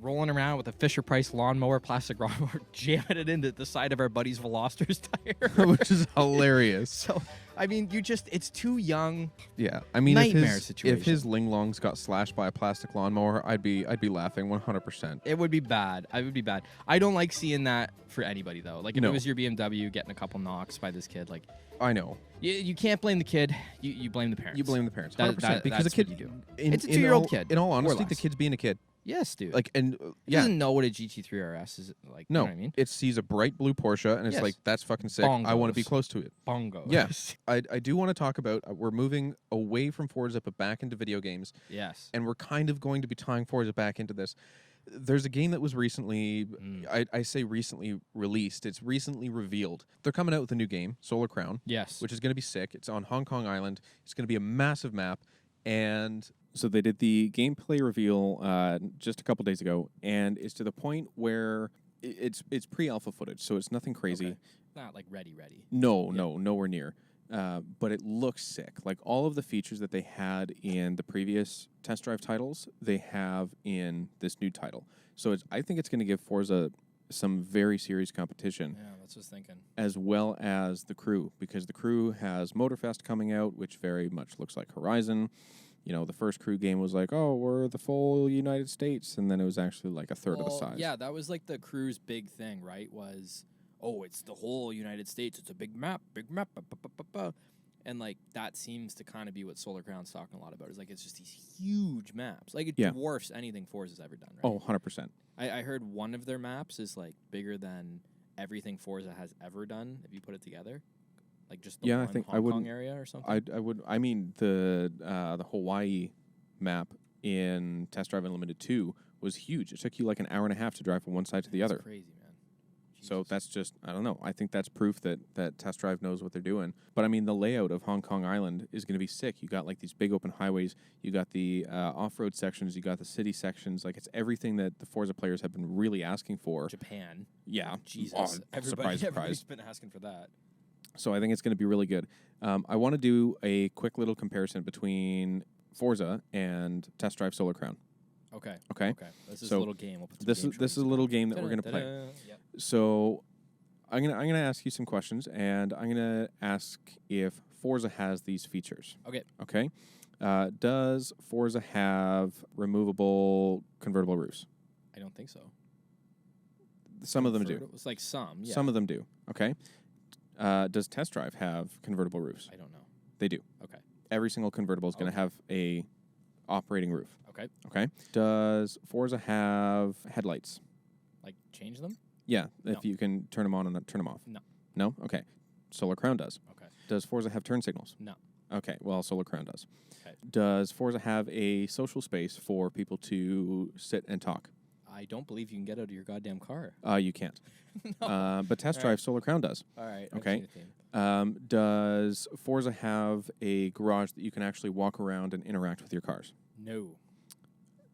rolling around with a Fisher-Price lawnmower, plastic lawnmower, jamming it into the side of our buddy's Velosters tire. Which is hilarious. So, I mean, it's too young. Yeah, I mean, Nightmare if situation. his ling longs got slashed by a plastic lawnmower, I'd be laughing 100%. It would be bad. I would be bad. I don't like seeing that for anybody, though. Like, if No. it was your BMW getting a couple knocks by this kid, like, I know. you can't blame the kid. You blame the parents. You blame the parents, That- 100%. because that's the kid, what you do. in- It's a in 2-year-old all- kid, In all or honesty, the less. kid's being a kid. Yes, dude. Like, and He yeah, doesn't know what a GT3 RS is like. no, You know what I mean? it sees a bright blue Porsche, and it's Yes. like, that's fucking sick. I want to be Bongos. close to it. Bongo. Yeah. I do want to talk about, we're moving away from Forza but back into video games, Yes. and we're kind of going to be tying Forza back into this. There's a game that was recently, I say recently released, it's recently revealed. They're coming out with a new game, Solar Crown, Yes. which is going to be sick. It's on Hong Kong Island. It's going to be a massive map. And so they did the gameplay reveal just a couple days ago, and it's to the point where it's pre-alpha footage, so it's nothing crazy. Okay. Not like ready. No, nowhere near. But it looks sick. Like all of the features that they had in the previous test drive titles, they have in this new title. So I think it's going to give Forza some very serious competition, Yeah, that's what I was thinking. as well as the Crew, because the Crew has Motorfest coming out, which very much looks like Horizon. You know, the first Crew game was like, oh, we're the full United States, and then it was actually like a third of the size. Yeah, that was like the Crew's big thing, right? Was, oh, it's the whole United States. It's a big map. And like that seems to kind of be what Solar Crown's talking a lot about. Is like it's just these huge maps. Like it Yeah. dwarfs anything Forza's ever done, right? Oh, 100%. I heard one of their maps is like bigger than everything Forza has ever done if you put it together. Like just the Yeah, I one think I Hong Kong wouldn't- area or something. I would. I mean, the Hawaii map in Test Drive Unlimited 2 was huge. It took you like an hour and a half to drive from one side to the That's other. crazy, man. So Jesus. that's just, I don't know. I think that's proof that Test Drive knows what they're doing. But I mean, the layout of Hong Kong Island is going to be sick. You got like these big open highways. You got the off-road sections. You got the city sections. Like it's everything that the Forza players have been really asking for. Japan. Yeah. Jesus. Oh, surprise, Everybody's surprise. been asking for that. So I think it's going to be really good. I want to do a quick little comparison between Forza and Test Drive Solar Crown. Okay. Okay. Okay. This is So a little game. We'll put some This game is a trailers in. little game that we're going to play. Ta-da. Yep. So I'm gonna ask you some questions, and I'm gonna ask if Forza has these features. Okay. Okay. Does Forza have removable convertible roofs? I don't think so. Some of them do. It's like some. Yeah. Some of them do. Okay. Does Test Drive have convertible roofs? I don't know. They do. Okay. Every single convertible is going to Okay. have a operating roof. Okay. Okay. Does Forza have headlights? Like change them? Yeah, No. if you can turn them on and turn them off. No. No? Okay. Solar Crown does. Okay. Does Forza have turn signals? No. Okay, well, Solar Crown does. Okay. Does Forza have a social space for people to sit and talk? I don't believe you can get out of your goddamn car. You can't. No. But Test All Drive right. Solar Crown does. All right. I've Okay. seen a theme. Does Forza have a garage that you can actually walk around and interact with your cars? No.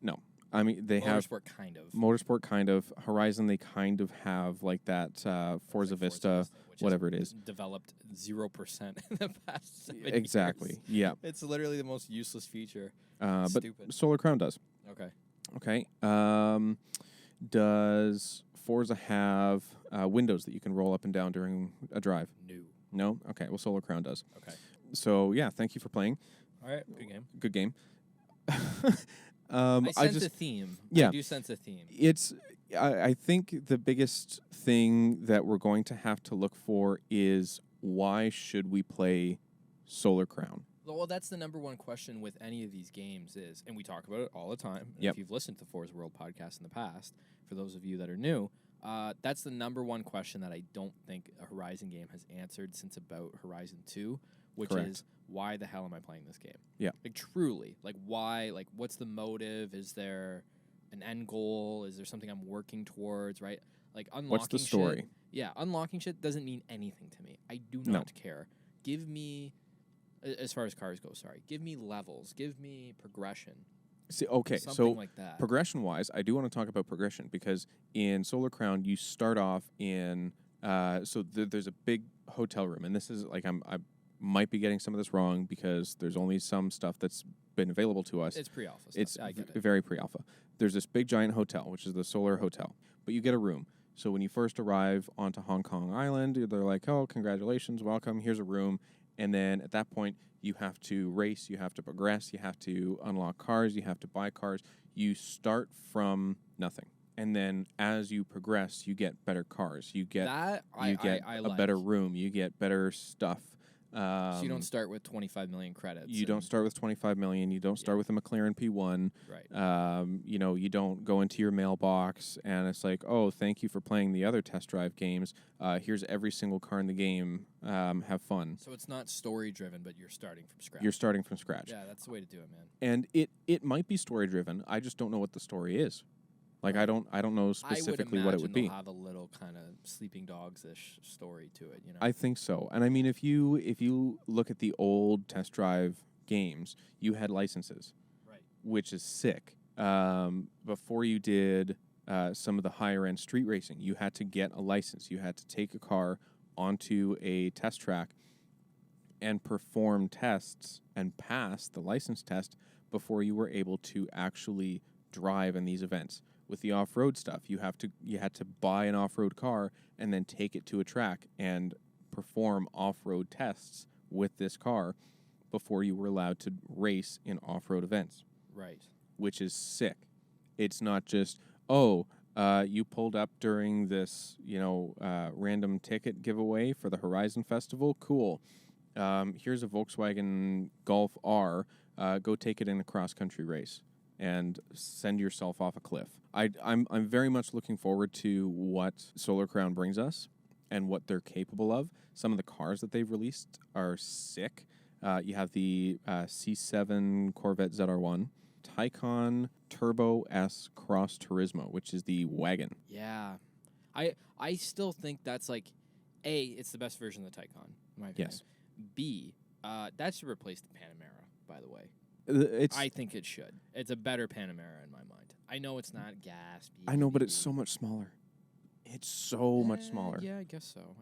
No. I mean, they have Motorsport kind of. Motorsport kind of. Horizon, they kind of have like that Forza Like Vista, which whatever has it is. Developed 0% in the past 7 Exactly. years. Yeah. It's literally the most useless feature. But Stupid. Solar Crown does. Okay. Okay. Does Forza have windows that you can roll up and down during a drive? No. No? Okay. Well, Solar Crown does. Okay. So, yeah, thank you for playing. All right. Good game. Good game. I sense just a theme. yeah. I do sense a theme. it's I think the biggest thing that we're going to have to look for is why should we play Solar Crown? Well, that's the number one question with any of these games is, and we talk about it all the time. And Yep. if you've listened to the Forza World podcast in the past, for those of you that are new, that's the number one question that I don't think a Horizon game has answered since about Horizon 2, which Correct. is, why the hell am I playing this game? Yeah. Like, truly. Like, why? Like, what's the motive? Is there an end goal? Is there something I'm working towards, right? Like, unlocking What's the story? shit. Yeah, unlocking shit doesn't mean anything to me. I do No. not care. Give me... As far as cars go, sorry. Give me levels. Give me progression. See, okay, Something so like that. progression-wise, I do want to talk about progression because in Solar Crown, you start off in there's a big hotel room, and this is like I might be getting some of this wrong because there's only some stuff that's been available to us. It's pre-alpha stuff. It's I get it. very pre-alpha. There's this big giant hotel, which is the Solar Hotel, but you get a room. So when you first arrive onto Hong Kong Island, they're like, "Oh, congratulations, welcome. Here's a room." And then at that point, you have to race, you have to progress, you have to unlock cars, you have to buy cars. You start from nothing. And then as you progress, you get better cars. You get That you get I a like. better room. You get better stuff. So you don't start with 25 million credits. You don't start with 25 million. You don't start with a McLaren P1. Right. You don't go into your mailbox and it's like, oh, thank you for playing the other test drive games. Here's every single car in the game. Have fun. So it's not story driven, but you're starting from scratch. You're starting from scratch. Yeah, that's the way to do it, man. And it might be story driven. I just don't know what the story is. Like I don't know specifically what it would be. They'll have a little kind of Sleeping Dogs-ish story to it, you know. I think so. And I mean, if you look at the old test drive games, you had licenses, Right. which is sick. Before you did some of the higher end street racing, you had to get a license. You had to take a car onto a test track and perform tests and pass the license test before you were able to actually drive in these events. With the off-road stuff, you had to buy an off-road car and then take it to a track and perform off-road tests with this car before you were allowed to race in off-road events. Right. Which is sick. It's not just, you pulled up during this, random ticket giveaway for the Horizon Festival. Cool. Here's a Volkswagen Golf R. Go take it in a cross-country race and send yourself off a cliff. I'm very much looking forward to what Solar Crown brings us and what they're capable of. Some of the cars that they've released are sick. You have the C7 Corvette ZR1, Taycan Turbo S Cross Turismo, which is the wagon. Yeah. I still think that's like, A, it's the best version of the Taycan, in my opinion. Yes. B, that should replace the Panamera, by the way. I think it should. It's a better Panamera in my mind. I know it's not gas. I know, but it's so much smaller. It's so much smaller. Yeah, I guess so.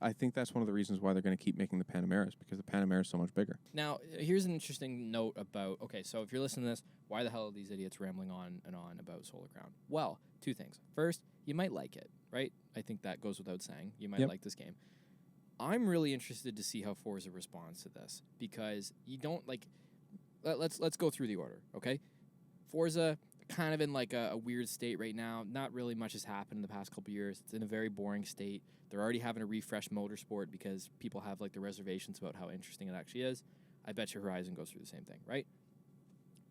I think that's one of the reasons why they're going to keep making the Panameras, because the Panamera is so much bigger. Now, here's an interesting note about, okay, so if you're listening to this, why the hell are these idiots rambling on and on about Solar Crown? Well, two things. First, you might like it, right? I think that goes without saying. You might like this game. I'm really interested to see how Forza responds to this, because you don't, like... Let's go through the order, okay? Forza, kind of in like a weird state right now. Not really much has happened in the past couple years. It's in a very boring state. They're already having to refresh Motorsport because people have like the reservations about how interesting it actually is. I bet you Horizon goes through the same thing, right?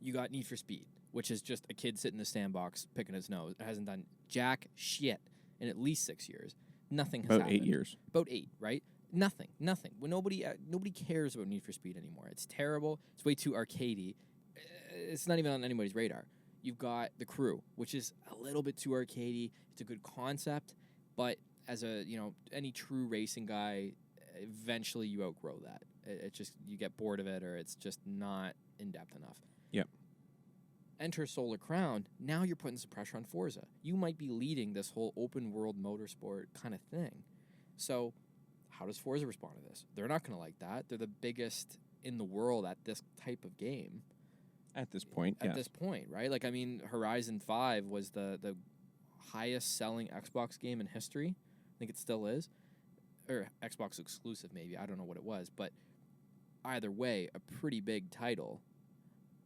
You got Need for Speed, which is just a kid sitting in the sandbox picking his nose. It hasn't done jack shit in at least 6 years. Nothing has happened. About 8 years. About 8, right? Nothing. Well, nobody cares about Need for Speed anymore. It's terrible. It's way too arcadey. It's not even on anybody's radar. You've got The Crew, which is a little bit too arcadey. It's a good concept, but as any true racing guy, eventually you outgrow that. It just, you get bored of it, or it's just not in depth enough. Yep. Enter Solar Crown. Now you're putting some pressure on Forza. You might be leading this whole open world motorsport kind of thing. So how does Forza respond to this? They're not going to like that. They're the biggest in the world at this type of game. At this point, At this point, right? Like, I mean, Horizon 5 was the highest selling Xbox game in history. I think it still is. Or Xbox exclusive, maybe. I don't know what it was. But either way, a pretty big title.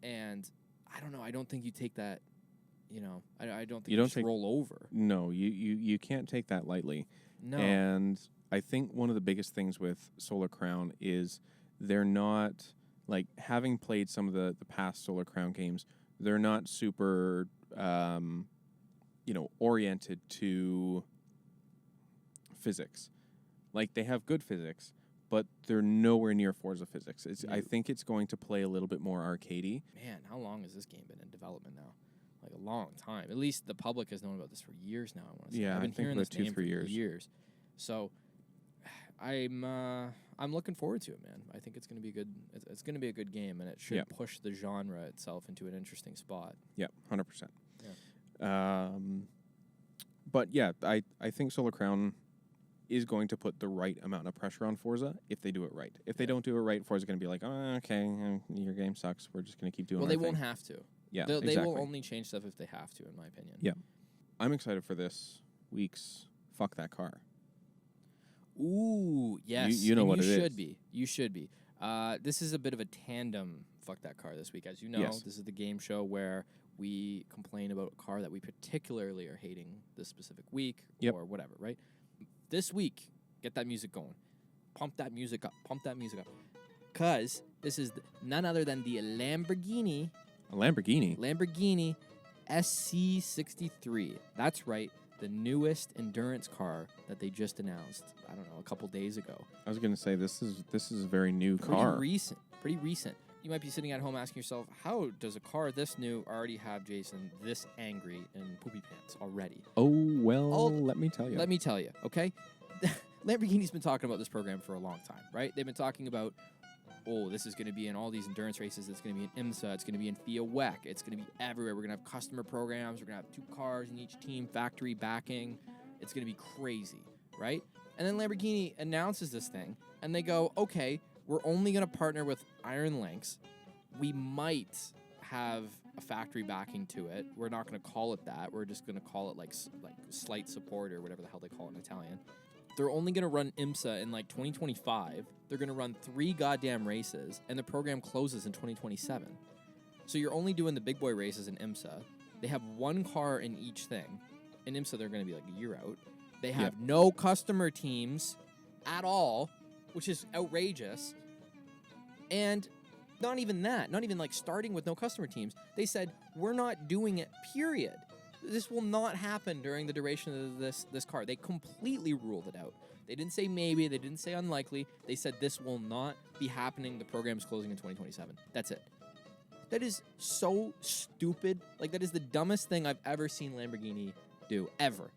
And I don't know. I don't think you take that, I don't think You don't just roll over. No, you can't take that lightly. No. And I think one of the biggest things with Solar Crown is they're not, like, having played some of the past Solar Crown games, they're not super, oriented to physics. Like, they have good physics, but they're nowhere near Forza physics. I think it's going to play a little bit more arcadey. Man, how long has this game been in development now? Like, a long time. At least the public has known about this for years now, I want to say. Yeah, I've been I think hearing about this name 2-3 for years. years. So I'm looking forward to it, man. I think it's going to be good. It's going to be a good game, and it should push the genre itself into an interesting spot. Yeah, 100%. Yeah. But yeah, I think Solar Crown is going to put the right amount of pressure on Forza if they do it right. If they don't do it right, Forza's going to be like, oh, okay, your game sucks. We're just going to keep doing it. Well, they won't have to. Yeah, They will only change stuff if they have to, in my opinion. Yeah. I'm excited for this week's Fuck That Car. Ooh, yes. You know what it is. You should be. This is a bit of a tandem Fuck That Car this week. As you know, This is the game show where we complain about a car that we particularly are hating this specific week or whatever, right? This week, get that music going. Pump that music up. Because this is none other than the Lamborghini. A Lamborghini? Lamborghini SC63. That's right. The newest endurance car that they just announced, I don't know, a couple days ago. I was going to say, this is a very new car. Pretty recent. You might be sitting at home asking yourself, how does a car this new already have Jason this angry and poopy pants already? Oh, well, let me tell you. Let me tell you, okay? Lamborghini's been talking about this program for a long time, right? They've been talking about, this is going to be in all these endurance races. It's going to be in IMSA. It's going to be in FIA WEC. It's going to be everywhere. We're going to have customer programs. We're going to have 2 cars in each team, factory backing. It's going to be crazy, right? And then Lamborghini announces this thing, and they go, okay, we're only going to partner with Iron Lynx. We might have a factory backing to it. We're not going to call it that. We're just going to call it like slight support or whatever the hell they call it in Italian. They're only going to run IMSA in 2025. They're going to run 3 goddamn races, and the program closes in 2027. So you're only doing the big boy races in IMSA. They have 1 car in each thing. In IMSA, they're going to be like a year out. They have no customer teams at all, which is outrageous. And not even that, not even starting with no customer teams. They said, we're not doing it, period. This will not happen during the duration of this car. They completely ruled it out. They didn't say maybe. They didn't say unlikely. They said this will not be happening. The program's closing in 2027. That's it. That is so stupid. That is the dumbest thing I've ever seen Lamborghini do. Ever.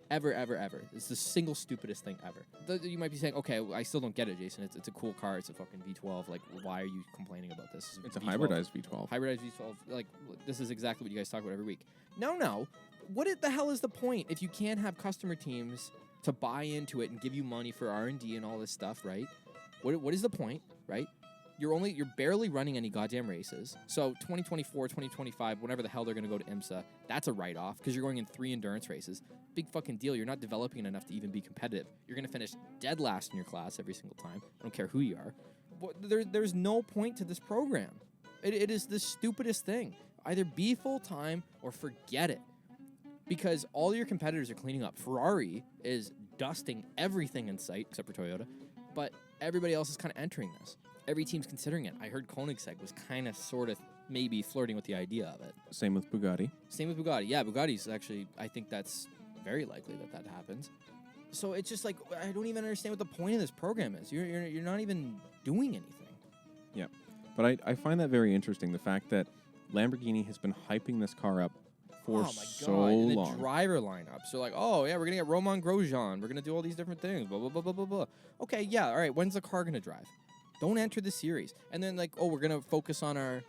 It's the single stupidest thing ever. You might be saying, okay, I still don't get it, Jason. It's a cool car. It's a fucking V12. Why are you complaining about this? It's a hybridized V12. Hybridized V12. This is exactly what you guys talk about every week. No. What the hell is the point if you can't have customer teams to buy into it and give you money for R&D and all this stuff, right? What is the point, right? You're barely running any goddamn races. So 2024, 2025, whenever the hell they're going to go to IMSA, that's a write-off because you're going in 3 endurance races. Big fucking deal. You're not developing enough to even be competitive. You're going to finish dead last in your class every single time. I don't care who you are. But there's no point to this program. It is the stupidest thing. Either be full-time or forget it. Because all your competitors are cleaning up. Ferrari is dusting everything in sight, except for Toyota. But everybody else is kind of entering this. Every team's considering it. I heard Koenigsegg was kind of, sort of, maybe flirting with the idea of it. Same with Bugatti. Yeah, Bugatti's actually, I think that's very likely that happens. So it's just I don't even understand what the point of this program is. You're not even doing anything. Yeah. But I find that very interesting, the fact that Lamborghini has been hyping this car up for so and the long. Driver lineup. So we're going to get Romain Grosjean. We're going to do all these different things. Blah, blah, blah, blah, blah, blah. Okay, yeah, all right. When's the car going to drive? Don't enter the series. And then we're going to focus on our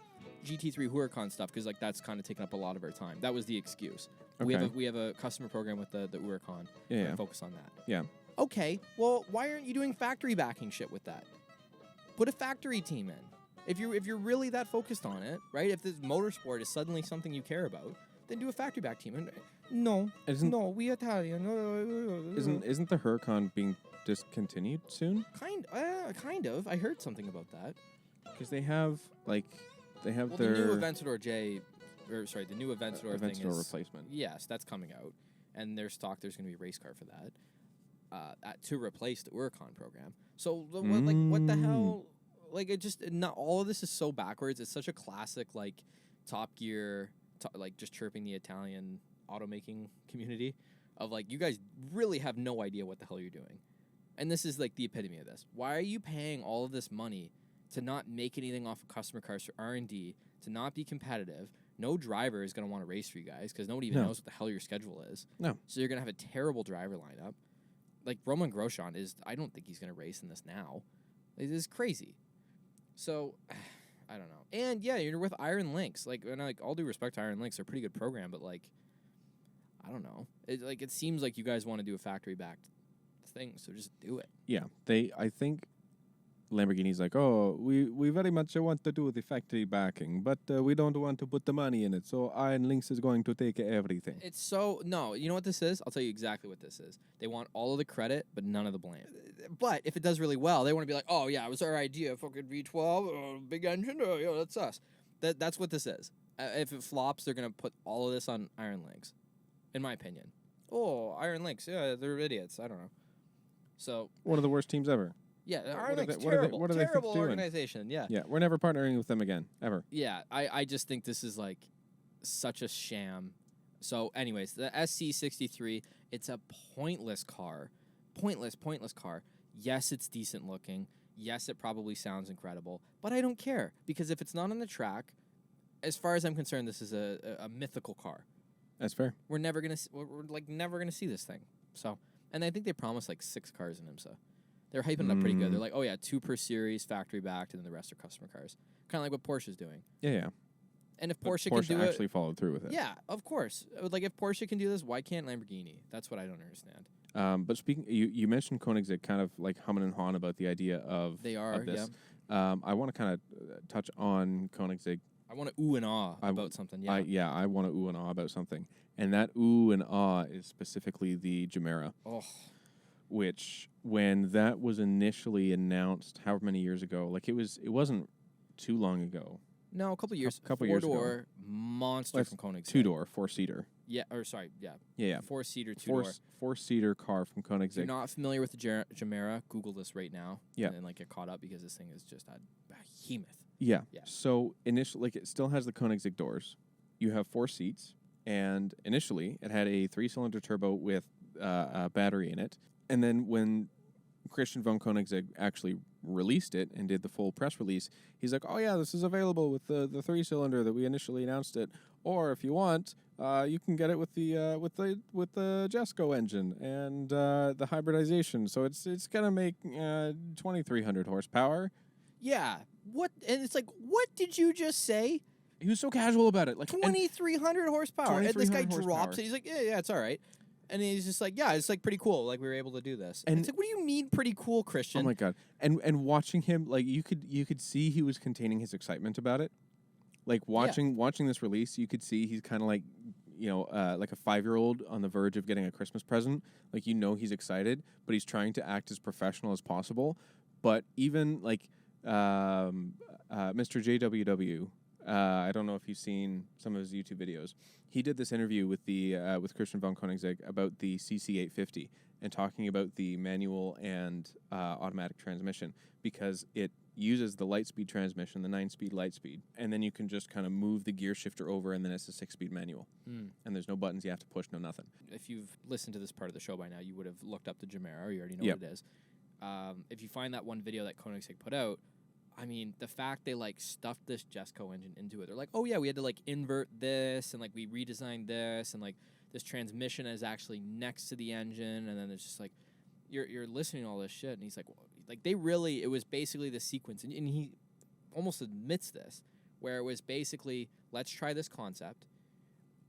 GT3 Huracan stuff because that's kind of taking up a lot of our time. That was the excuse. Okay. We have a customer program with the Huracan. Yeah. Focus on that. Yeah. Okay, well, why aren't you doing factory backing shit with that? Put a factory team in. If you're really that focused on it, right? If this motorsport is suddenly something you care about, then do a factory back team. And we Italian. Isn't the Huracan being discontinued soon? Kind of. I heard something about that. Because they have The new Aventador J the new Aventador thing Aventador is replacement. Yes, that's coming out, and there's talk there's going to be a race car for that to replace the Huracan program. So what the hell? Like it just not all of this is so backwards. It's such a classic like Top Gear, like just chirping the Italian automaking community of like you guys really have no idea what the hell you're doing, and this is like the epitome of this. Why are you paying all of this money to not make anything off of customer cars for R&D, to not be competitive? No driver is going to want to race for you guys because nobody even knows what the hell your schedule is. No. So you're going to have a terrible driver lineup. Like Roman Grosjean I don't think he's going to race in this now. It is crazy. So, I don't know. And yeah, you're with Iron Lynx. Like, and like all due respect to Iron Lynx, they're a pretty good program, but like, I don't know. It seems like you guys want to do a factory-backed thing, so just do it. Yeah, I think Lamborghini's like, oh, we very much want to do the factory backing, but we don't want to put the money in it, so Iron Lynx is going to take everything. It's so, no, you know what this is? I'll tell you exactly what this is. They want all of the credit, but none of the blame. But if it does really well, they want to be like, oh, yeah, it was our idea, fucking V12, big engine, oh, yeah, that's us. That's what this is. If it flops, they're going to put all of this on Iron Lynx, in my opinion. Oh, Iron Lynx, yeah, they're idiots. I don't know. So One of the worst teams ever. Yeah, What are they- terrible, what are they terrible doing? organization. Yeah, Yeah, we're never partnering with them again, ever. yeah. I just think this is like such a sham. So, anyways, the SC63, it's a pointless car, pointless car. Yes, it's decent looking. Yes, it probably sounds incredible, but I don't care because if it's not on the track, as far as I'm concerned, this is a mythical car. That's fair. We're never gonna never gonna see this thing. So, and I think they promised like 6 cars in IMSA. They're hyping it up pretty good. They're like, oh yeah, 2 per series, factory backed, and then the rest are customer cars. Kind of like what Porsche's doing. Yeah. And if But Porsche can do actually followed through with it. yeah, of course. Like if Porsche can do this, why can't Lamborghini? That's what I don't understand. But speaking, you mentioned Koenigsegg kind of like humming and hawing about the idea of They are, of this. yeah. I want to kind of touch on Koenigsegg. I want to ooh and ah about something. Yeah. I want to ooh and ah about something, and that ooh and ah is specifically the Gemera. Oh. Which when that was initially announced, however many years ago, like it wasn't too long ago. No, a couple years. Couple years ago. 4-door monster from Koenigsegg. 2-door, 4-seater. Yeah, or sorry, yeah. Yeah. 4-seater, 2-door. 4-seater car from If you're Koenigsegg. not familiar with the Gemera, Google this right now. Yeah. And then like get caught up because this thing is just a behemoth. Yeah. Yeah. So initially, like it still has the Koenigsegg doors. You have 4 seats, and initially it had a 3-cylinder turbo with a battery in it. And then when Christian von Koenigsegg actually released it and did the full press release, he's like, "Oh yeah, this is available with the 3-cylinder that we initially announced it. Or if you want, you can get it with the Jesco engine and the hybridization. So it's gonna make 2,300 horsepower." Yeah. What? And it's like, what did you just say? He was so casual about it, like 2,300 horsepower. And this guy 2,300 drops horsepower. it. He's like, yeah, it's all right. And he's just like, yeah, it's like pretty cool. Like we were able to do this. And it's like, what do you mean pretty cool, Christian? Oh my god! And watching him, like you could see he was containing his excitement about it. Like watching this release, you could see he's kind of like, like a 5-year-old on the verge of getting a Christmas present. Like he's excited, but he's trying to act as professional as possible. But even like Mr. JWW, I don't know if you've seen some of his YouTube videos. He did this interview with with Christian von Koenigsegg about the CC850 and talking about the manual and automatic transmission because it uses the Lightspeed transmission, the 9-speed Lightspeed, and then you can just kind of move the gear shifter over, and then it's a 6-speed manual. And there's no buttons you have to push, no nothing. If you've listened to this part of the show by now, you would have looked up the Gemera, or you already know Yep. what it is. If you find that one video that Koenigsegg put out, I mean, the fact they like stuffed this Jesco engine into it, they're like, oh yeah, we had to like invert this, and like we redesigned this, and like this transmission is actually next to the engine, and then it's just like, you're listening to all this shit, and he's like it was basically the sequence, and he almost admits this, where it was basically, let's try this concept,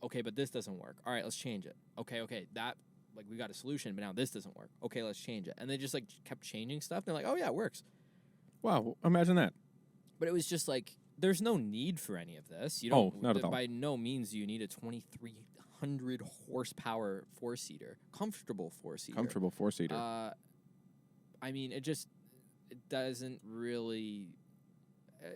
okay, but this doesn't work, all right, let's change it, okay, that, like we got a solution, but now this doesn't work, okay, let's change it, and they just like kept changing stuff, and they're like, oh yeah, it works. Wow, imagine that. But it was just like, there's no need for any of this. You Oh, don't, not at all. By no means do you need a 2,300 horsepower 4-seater, comfortable 4-seater. Comfortable 4-seater. I mean, it doesn't really.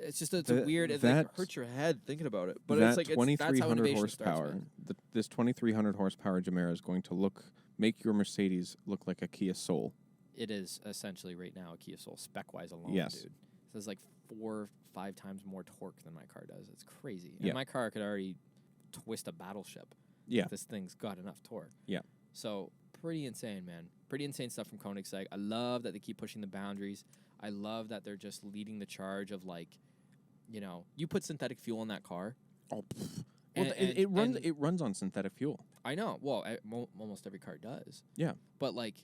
It's just it's weird. It that- like hurts your head thinking about it. But that it's like that's how 2300 innovation starts, horsepower, man. this 2300 horsepower Gemera is going to make your Mercedes look like a Kia Soul. It is essentially right now a Kia Soul spec-wise alone, Yes. dude. So it's like 4 or 5 times more torque than my car does. It's crazy. Yeah. And my car could already twist a battleship. Yeah. This thing's got enough torque. Yeah. So pretty insane, man. Pretty insane stuff from Koenigsegg. I love that they keep pushing the boundaries. I love that they're just leading the charge of like, you know, you put synthetic fuel in that car. Oh, well, it runs on synthetic fuel. I know. Well, almost every car does. Yeah. But like,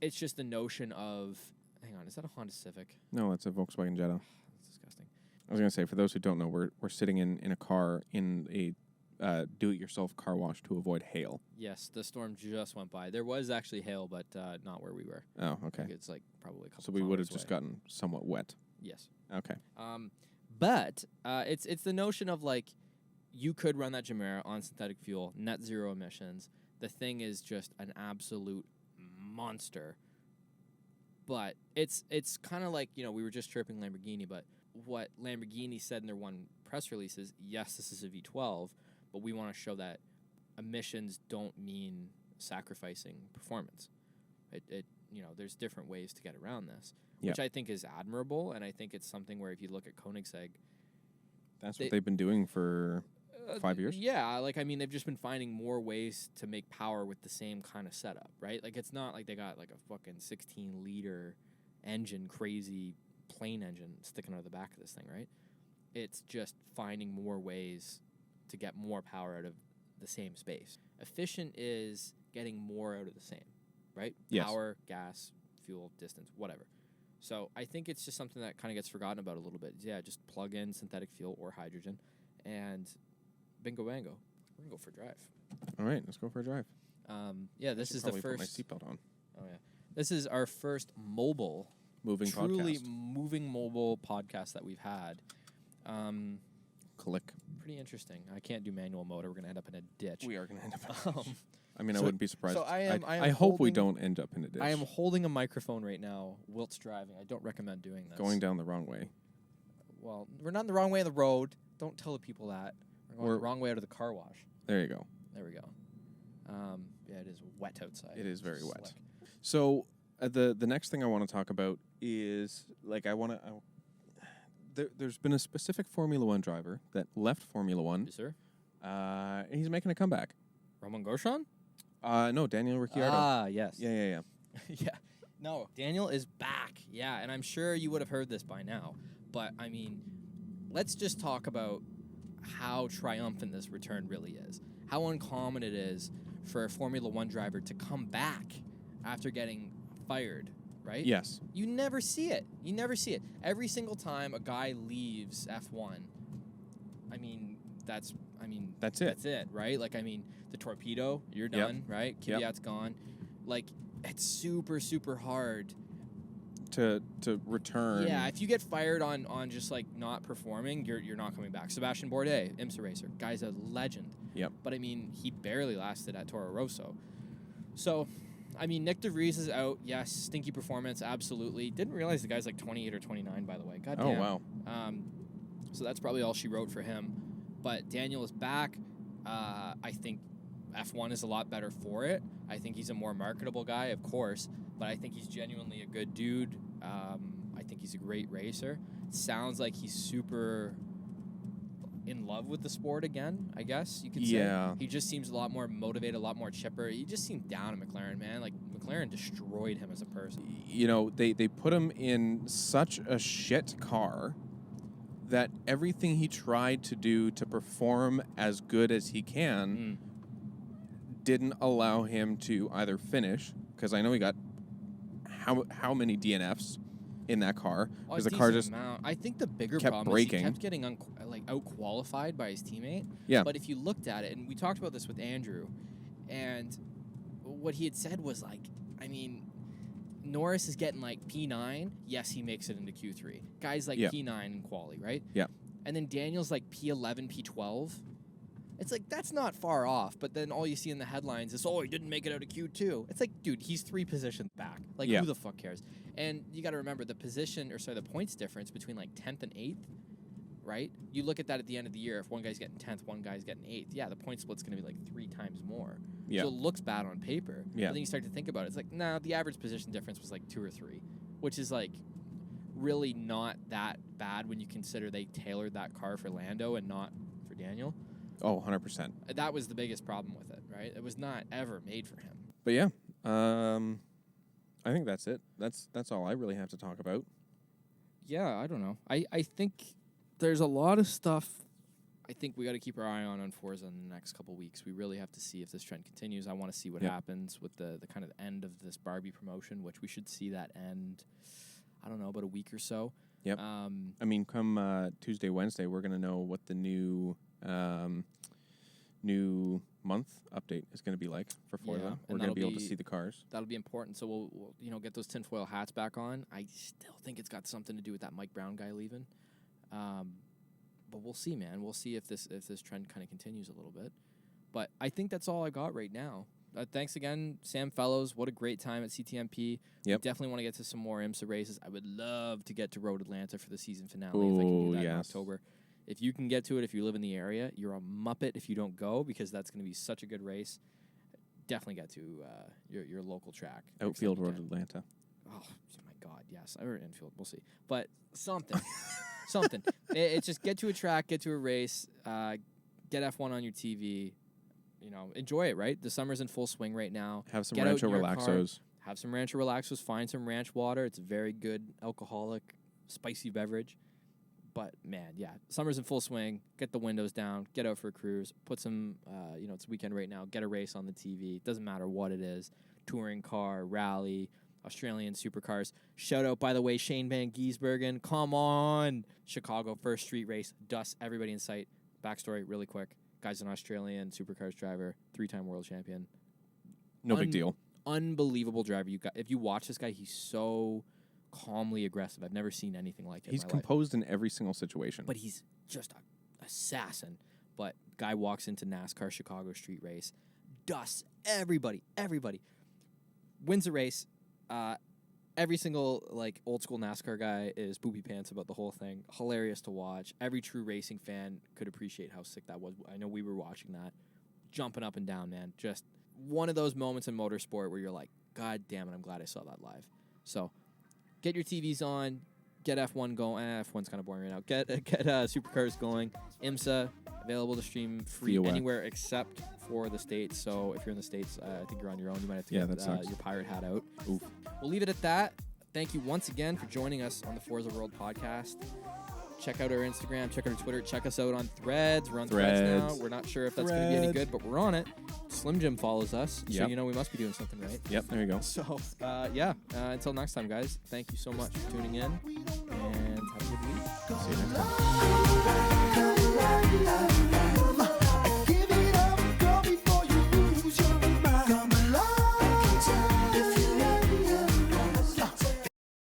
it's just the notion of. Hang on, is that a Honda Civic? No, it's a Volkswagen Jetta. That's disgusting. I was going to say, for those who don't know, we're sitting in a car in a do-it-yourself car wash to avoid hail. Yes, the storm just went by. There was actually hail, but not where we were. Oh, okay. Like it's like probably a couple. So we would have kilometers just away. gotten somewhat wet. Yes. Okay. But it's the notion of like you could run that Gemera on synthetic fuel, net zero emissions. The thing is just an absolute monster. But it's kind of like, you know, we were just chirping Lamborghini, but what Lamborghini said in their one press release is, yes, this is a V12, but we want to show that emissions don't mean sacrificing performance. It you know, there's different ways to get around this, Yep. which I think is admirable, and I think it's something where if you look at Koenigsegg, That's what they've been doing for 5 years? Yeah, like, I mean, they've just been finding more ways to make power with the same kind of setup, right? Like, it's not like they got, like, a fucking 16-liter engine, crazy plane engine sticking out of the back of this thing, right? It's just finding more ways to get more power out of the same space. Efficient is getting more out of the same, right? Yes. Power, gas, fuel, distance, whatever. So I think it's just something that kind of gets forgotten about a little bit. Yeah, just plug in synthetic fuel or hydrogen, and bingo bango, we're gonna go for a drive. All right, let's go for a drive. Yeah, this is the Probably first. put my seatbelt on. Oh yeah, this is our first mobile, truly podcast. moving mobile podcast that we've had. Click. Pretty interesting. I can't do manual mode, or we're gonna end up in a ditch. We are going to end up. Um, I mean, I so- wouldn't be surprised. so I am I hope we holding- don't end up in a ditch. I am holding a microphone right now whilst driving. I don't recommend doing this. going down the wrong way. Well, we're not in the wrong way of the road. Don't tell the people that. We're going We're- the wrong way out of the car wash. There you go. There we go. Yeah, it is wet outside. It is very wet. Slick. So the next thing I want to talk about is like there's been a specific Formula One driver that left Formula One. Yes, sir. And he's making a comeback. Roman Grosjean? No, Daniel Ricciardo. Ah, yes. Yeah. Yeah. No, Daniel is back. Yeah, and I'm sure you would have heard this by now. But, I mean, let's just talk about how triumphant this return really is. How uncommon it is for a Formula One driver to come back after getting fired, right? Yes. You never see it. You never see it. Every single time a guy leaves F1, that's it. That's it, right? Like, I mean, the torpedo, you're Yep. done, right? Yep. Kvyat's gone. Like, it's super, super hard. To return. Yeah, if you get fired on just like not performing, you're not coming back. Sebastian Bourdais, IMSA racer, guy's a legend. Yep. But I mean, he barely lasted at Toro Rosso. So, I mean, Nick DeVries is out. Yes, stinky performance, absolutely. Didn't realize the guy's like 28 or 29, by the way. God damn. Oh wow. So that's probably all she wrote for him. But Daniel is back. I think F1 is a lot better for it. I think he's a more marketable guy, of course, but I think he's genuinely a good dude. I think he's a great racer. Sounds like he's super in love with the sport again, I guess you could say. Yeah. He just seems a lot more motivated, a lot more chipper. He just seemed down at McLaren, man. Like, McLaren destroyed him as a person. You know, they put him in such a shit car that everything he tried to do to perform as good as he can didn't allow him to either finish, because I know he got how many DNFs in that car, because the car just I think the bigger kept problem breaking. is he kept getting out-qualified by his teammate. Yeah. But if you looked at it, and we talked about this with Andrew, and what he had said was like, I mean, Norris is getting like P9. Yes, he makes it into Q3. Guys like Yeah. P9 in quali, right? Yeah. And then Daniel's like P11, P12. It's like, that's not far off, but then all you see in the headlines is, oh, he didn't make it out of Q2. It's like, dude, he's 3 positions back. Like, Yeah. who the fuck cares? And you got to remember the points difference between like 10th and 8th, right? You look at that at the end of the year. If one guy's getting 10th, one guy's getting 8th, yeah, the point split's going to be like 3 times more. Yeah. So it looks bad on paper. Yeah. But then you start to think about it. It's like, nah, the average position difference was like 2 or 3, which is like really not that bad when you consider they tailored that car for Lando and not for Daniel. Oh, 100%. That was the biggest problem with it, right? It was not ever made for him. But yeah, I think that's it. That's all I really have to talk about. Yeah, I don't know. I think there's a lot of stuff I think we got to keep our eye on Forza in the next couple weeks. We really have to see if this trend continues. I want to see what happens with the kind of end of this Barbie promotion, which we should see that end, I don't know, about a week or so. Yep. I mean, come Tuesday, Wednesday, we're going to know what the new month update is going to be like for Forza. Yeah, we're going to be able to see the cars. That'll be important. So we'll get those tinfoil hats back on. I still think it's got something to do with that Mike Brown guy leaving. But we'll see, man. We'll see if this trend kind of continues a little bit. But I think that's all I got right now. Thanks again, Sam Fellows. What a great time at CTMP. Yep. We definitely want to get to some more IMSA races. I would love to get to Road Atlanta for the season finale if I can do that in October. If you can get to it, if you live in the area, you're a muppet if you don't go, because that's going to be such a good race. Definitely get to your local track. Outfield Road Atlanta. Oh, my God, yes. Or infield, we'll see. But something. Something. It's just get to a track, get to a race, get F1 on your TV. You know, enjoy it, right? The summer's in full swing right now. Have some Rancho Relaxos. Have some Rancho Relaxos. Find some ranch water. It's a very good alcoholic, spicy beverage. But, man, yeah, summer's in full swing. Get the windows down. Get out for a cruise. Put some, it's weekend right now. Get a race on the TV. Doesn't matter what it is. Touring car, rally, Australian supercars. Shout out, by the way, Shane Van Giesbergen. Come on. Chicago, first street race. Dust everybody in sight. Backstory, really quick. Guy's an Australian supercars driver, 3-time world champion. No big deal. Unbelievable driver. If you watch this guy, he's so calmly aggressive. I've never seen anything like it. He's composed in every single situation. But he's just an assassin. But guy walks into NASCAR Chicago street race, dusts everybody. Wins the race. Every single old school NASCAR guy is poopy pants about the whole thing. Hilarious to watch. Every true racing fan could appreciate how sick that was. I know we were watching that, jumping up and down, man. Just one of those moments in motorsport where you're like, God damn it, I'm glad I saw that live. So, get your TVs on, get F1 going. F1's kind of boring right now. Get supercars going. IMSA available to stream free anywhere except for the States. So if you're in the States, I think you're on your own. You might have to get your pirate hat out. Oof. We'll leave it at that. Thank you once again for joining us on the Forza World podcast. Check out our Instagram, check out our Twitter, check us out on Threads. We're on Threads now. We're not sure if that's going to be any good, but we're on it. Slim Jim follows us, so we must be doing something right. Yep, there you go. So, until next time, guys, thank you so much for tuning in, and have a good week. See you next time.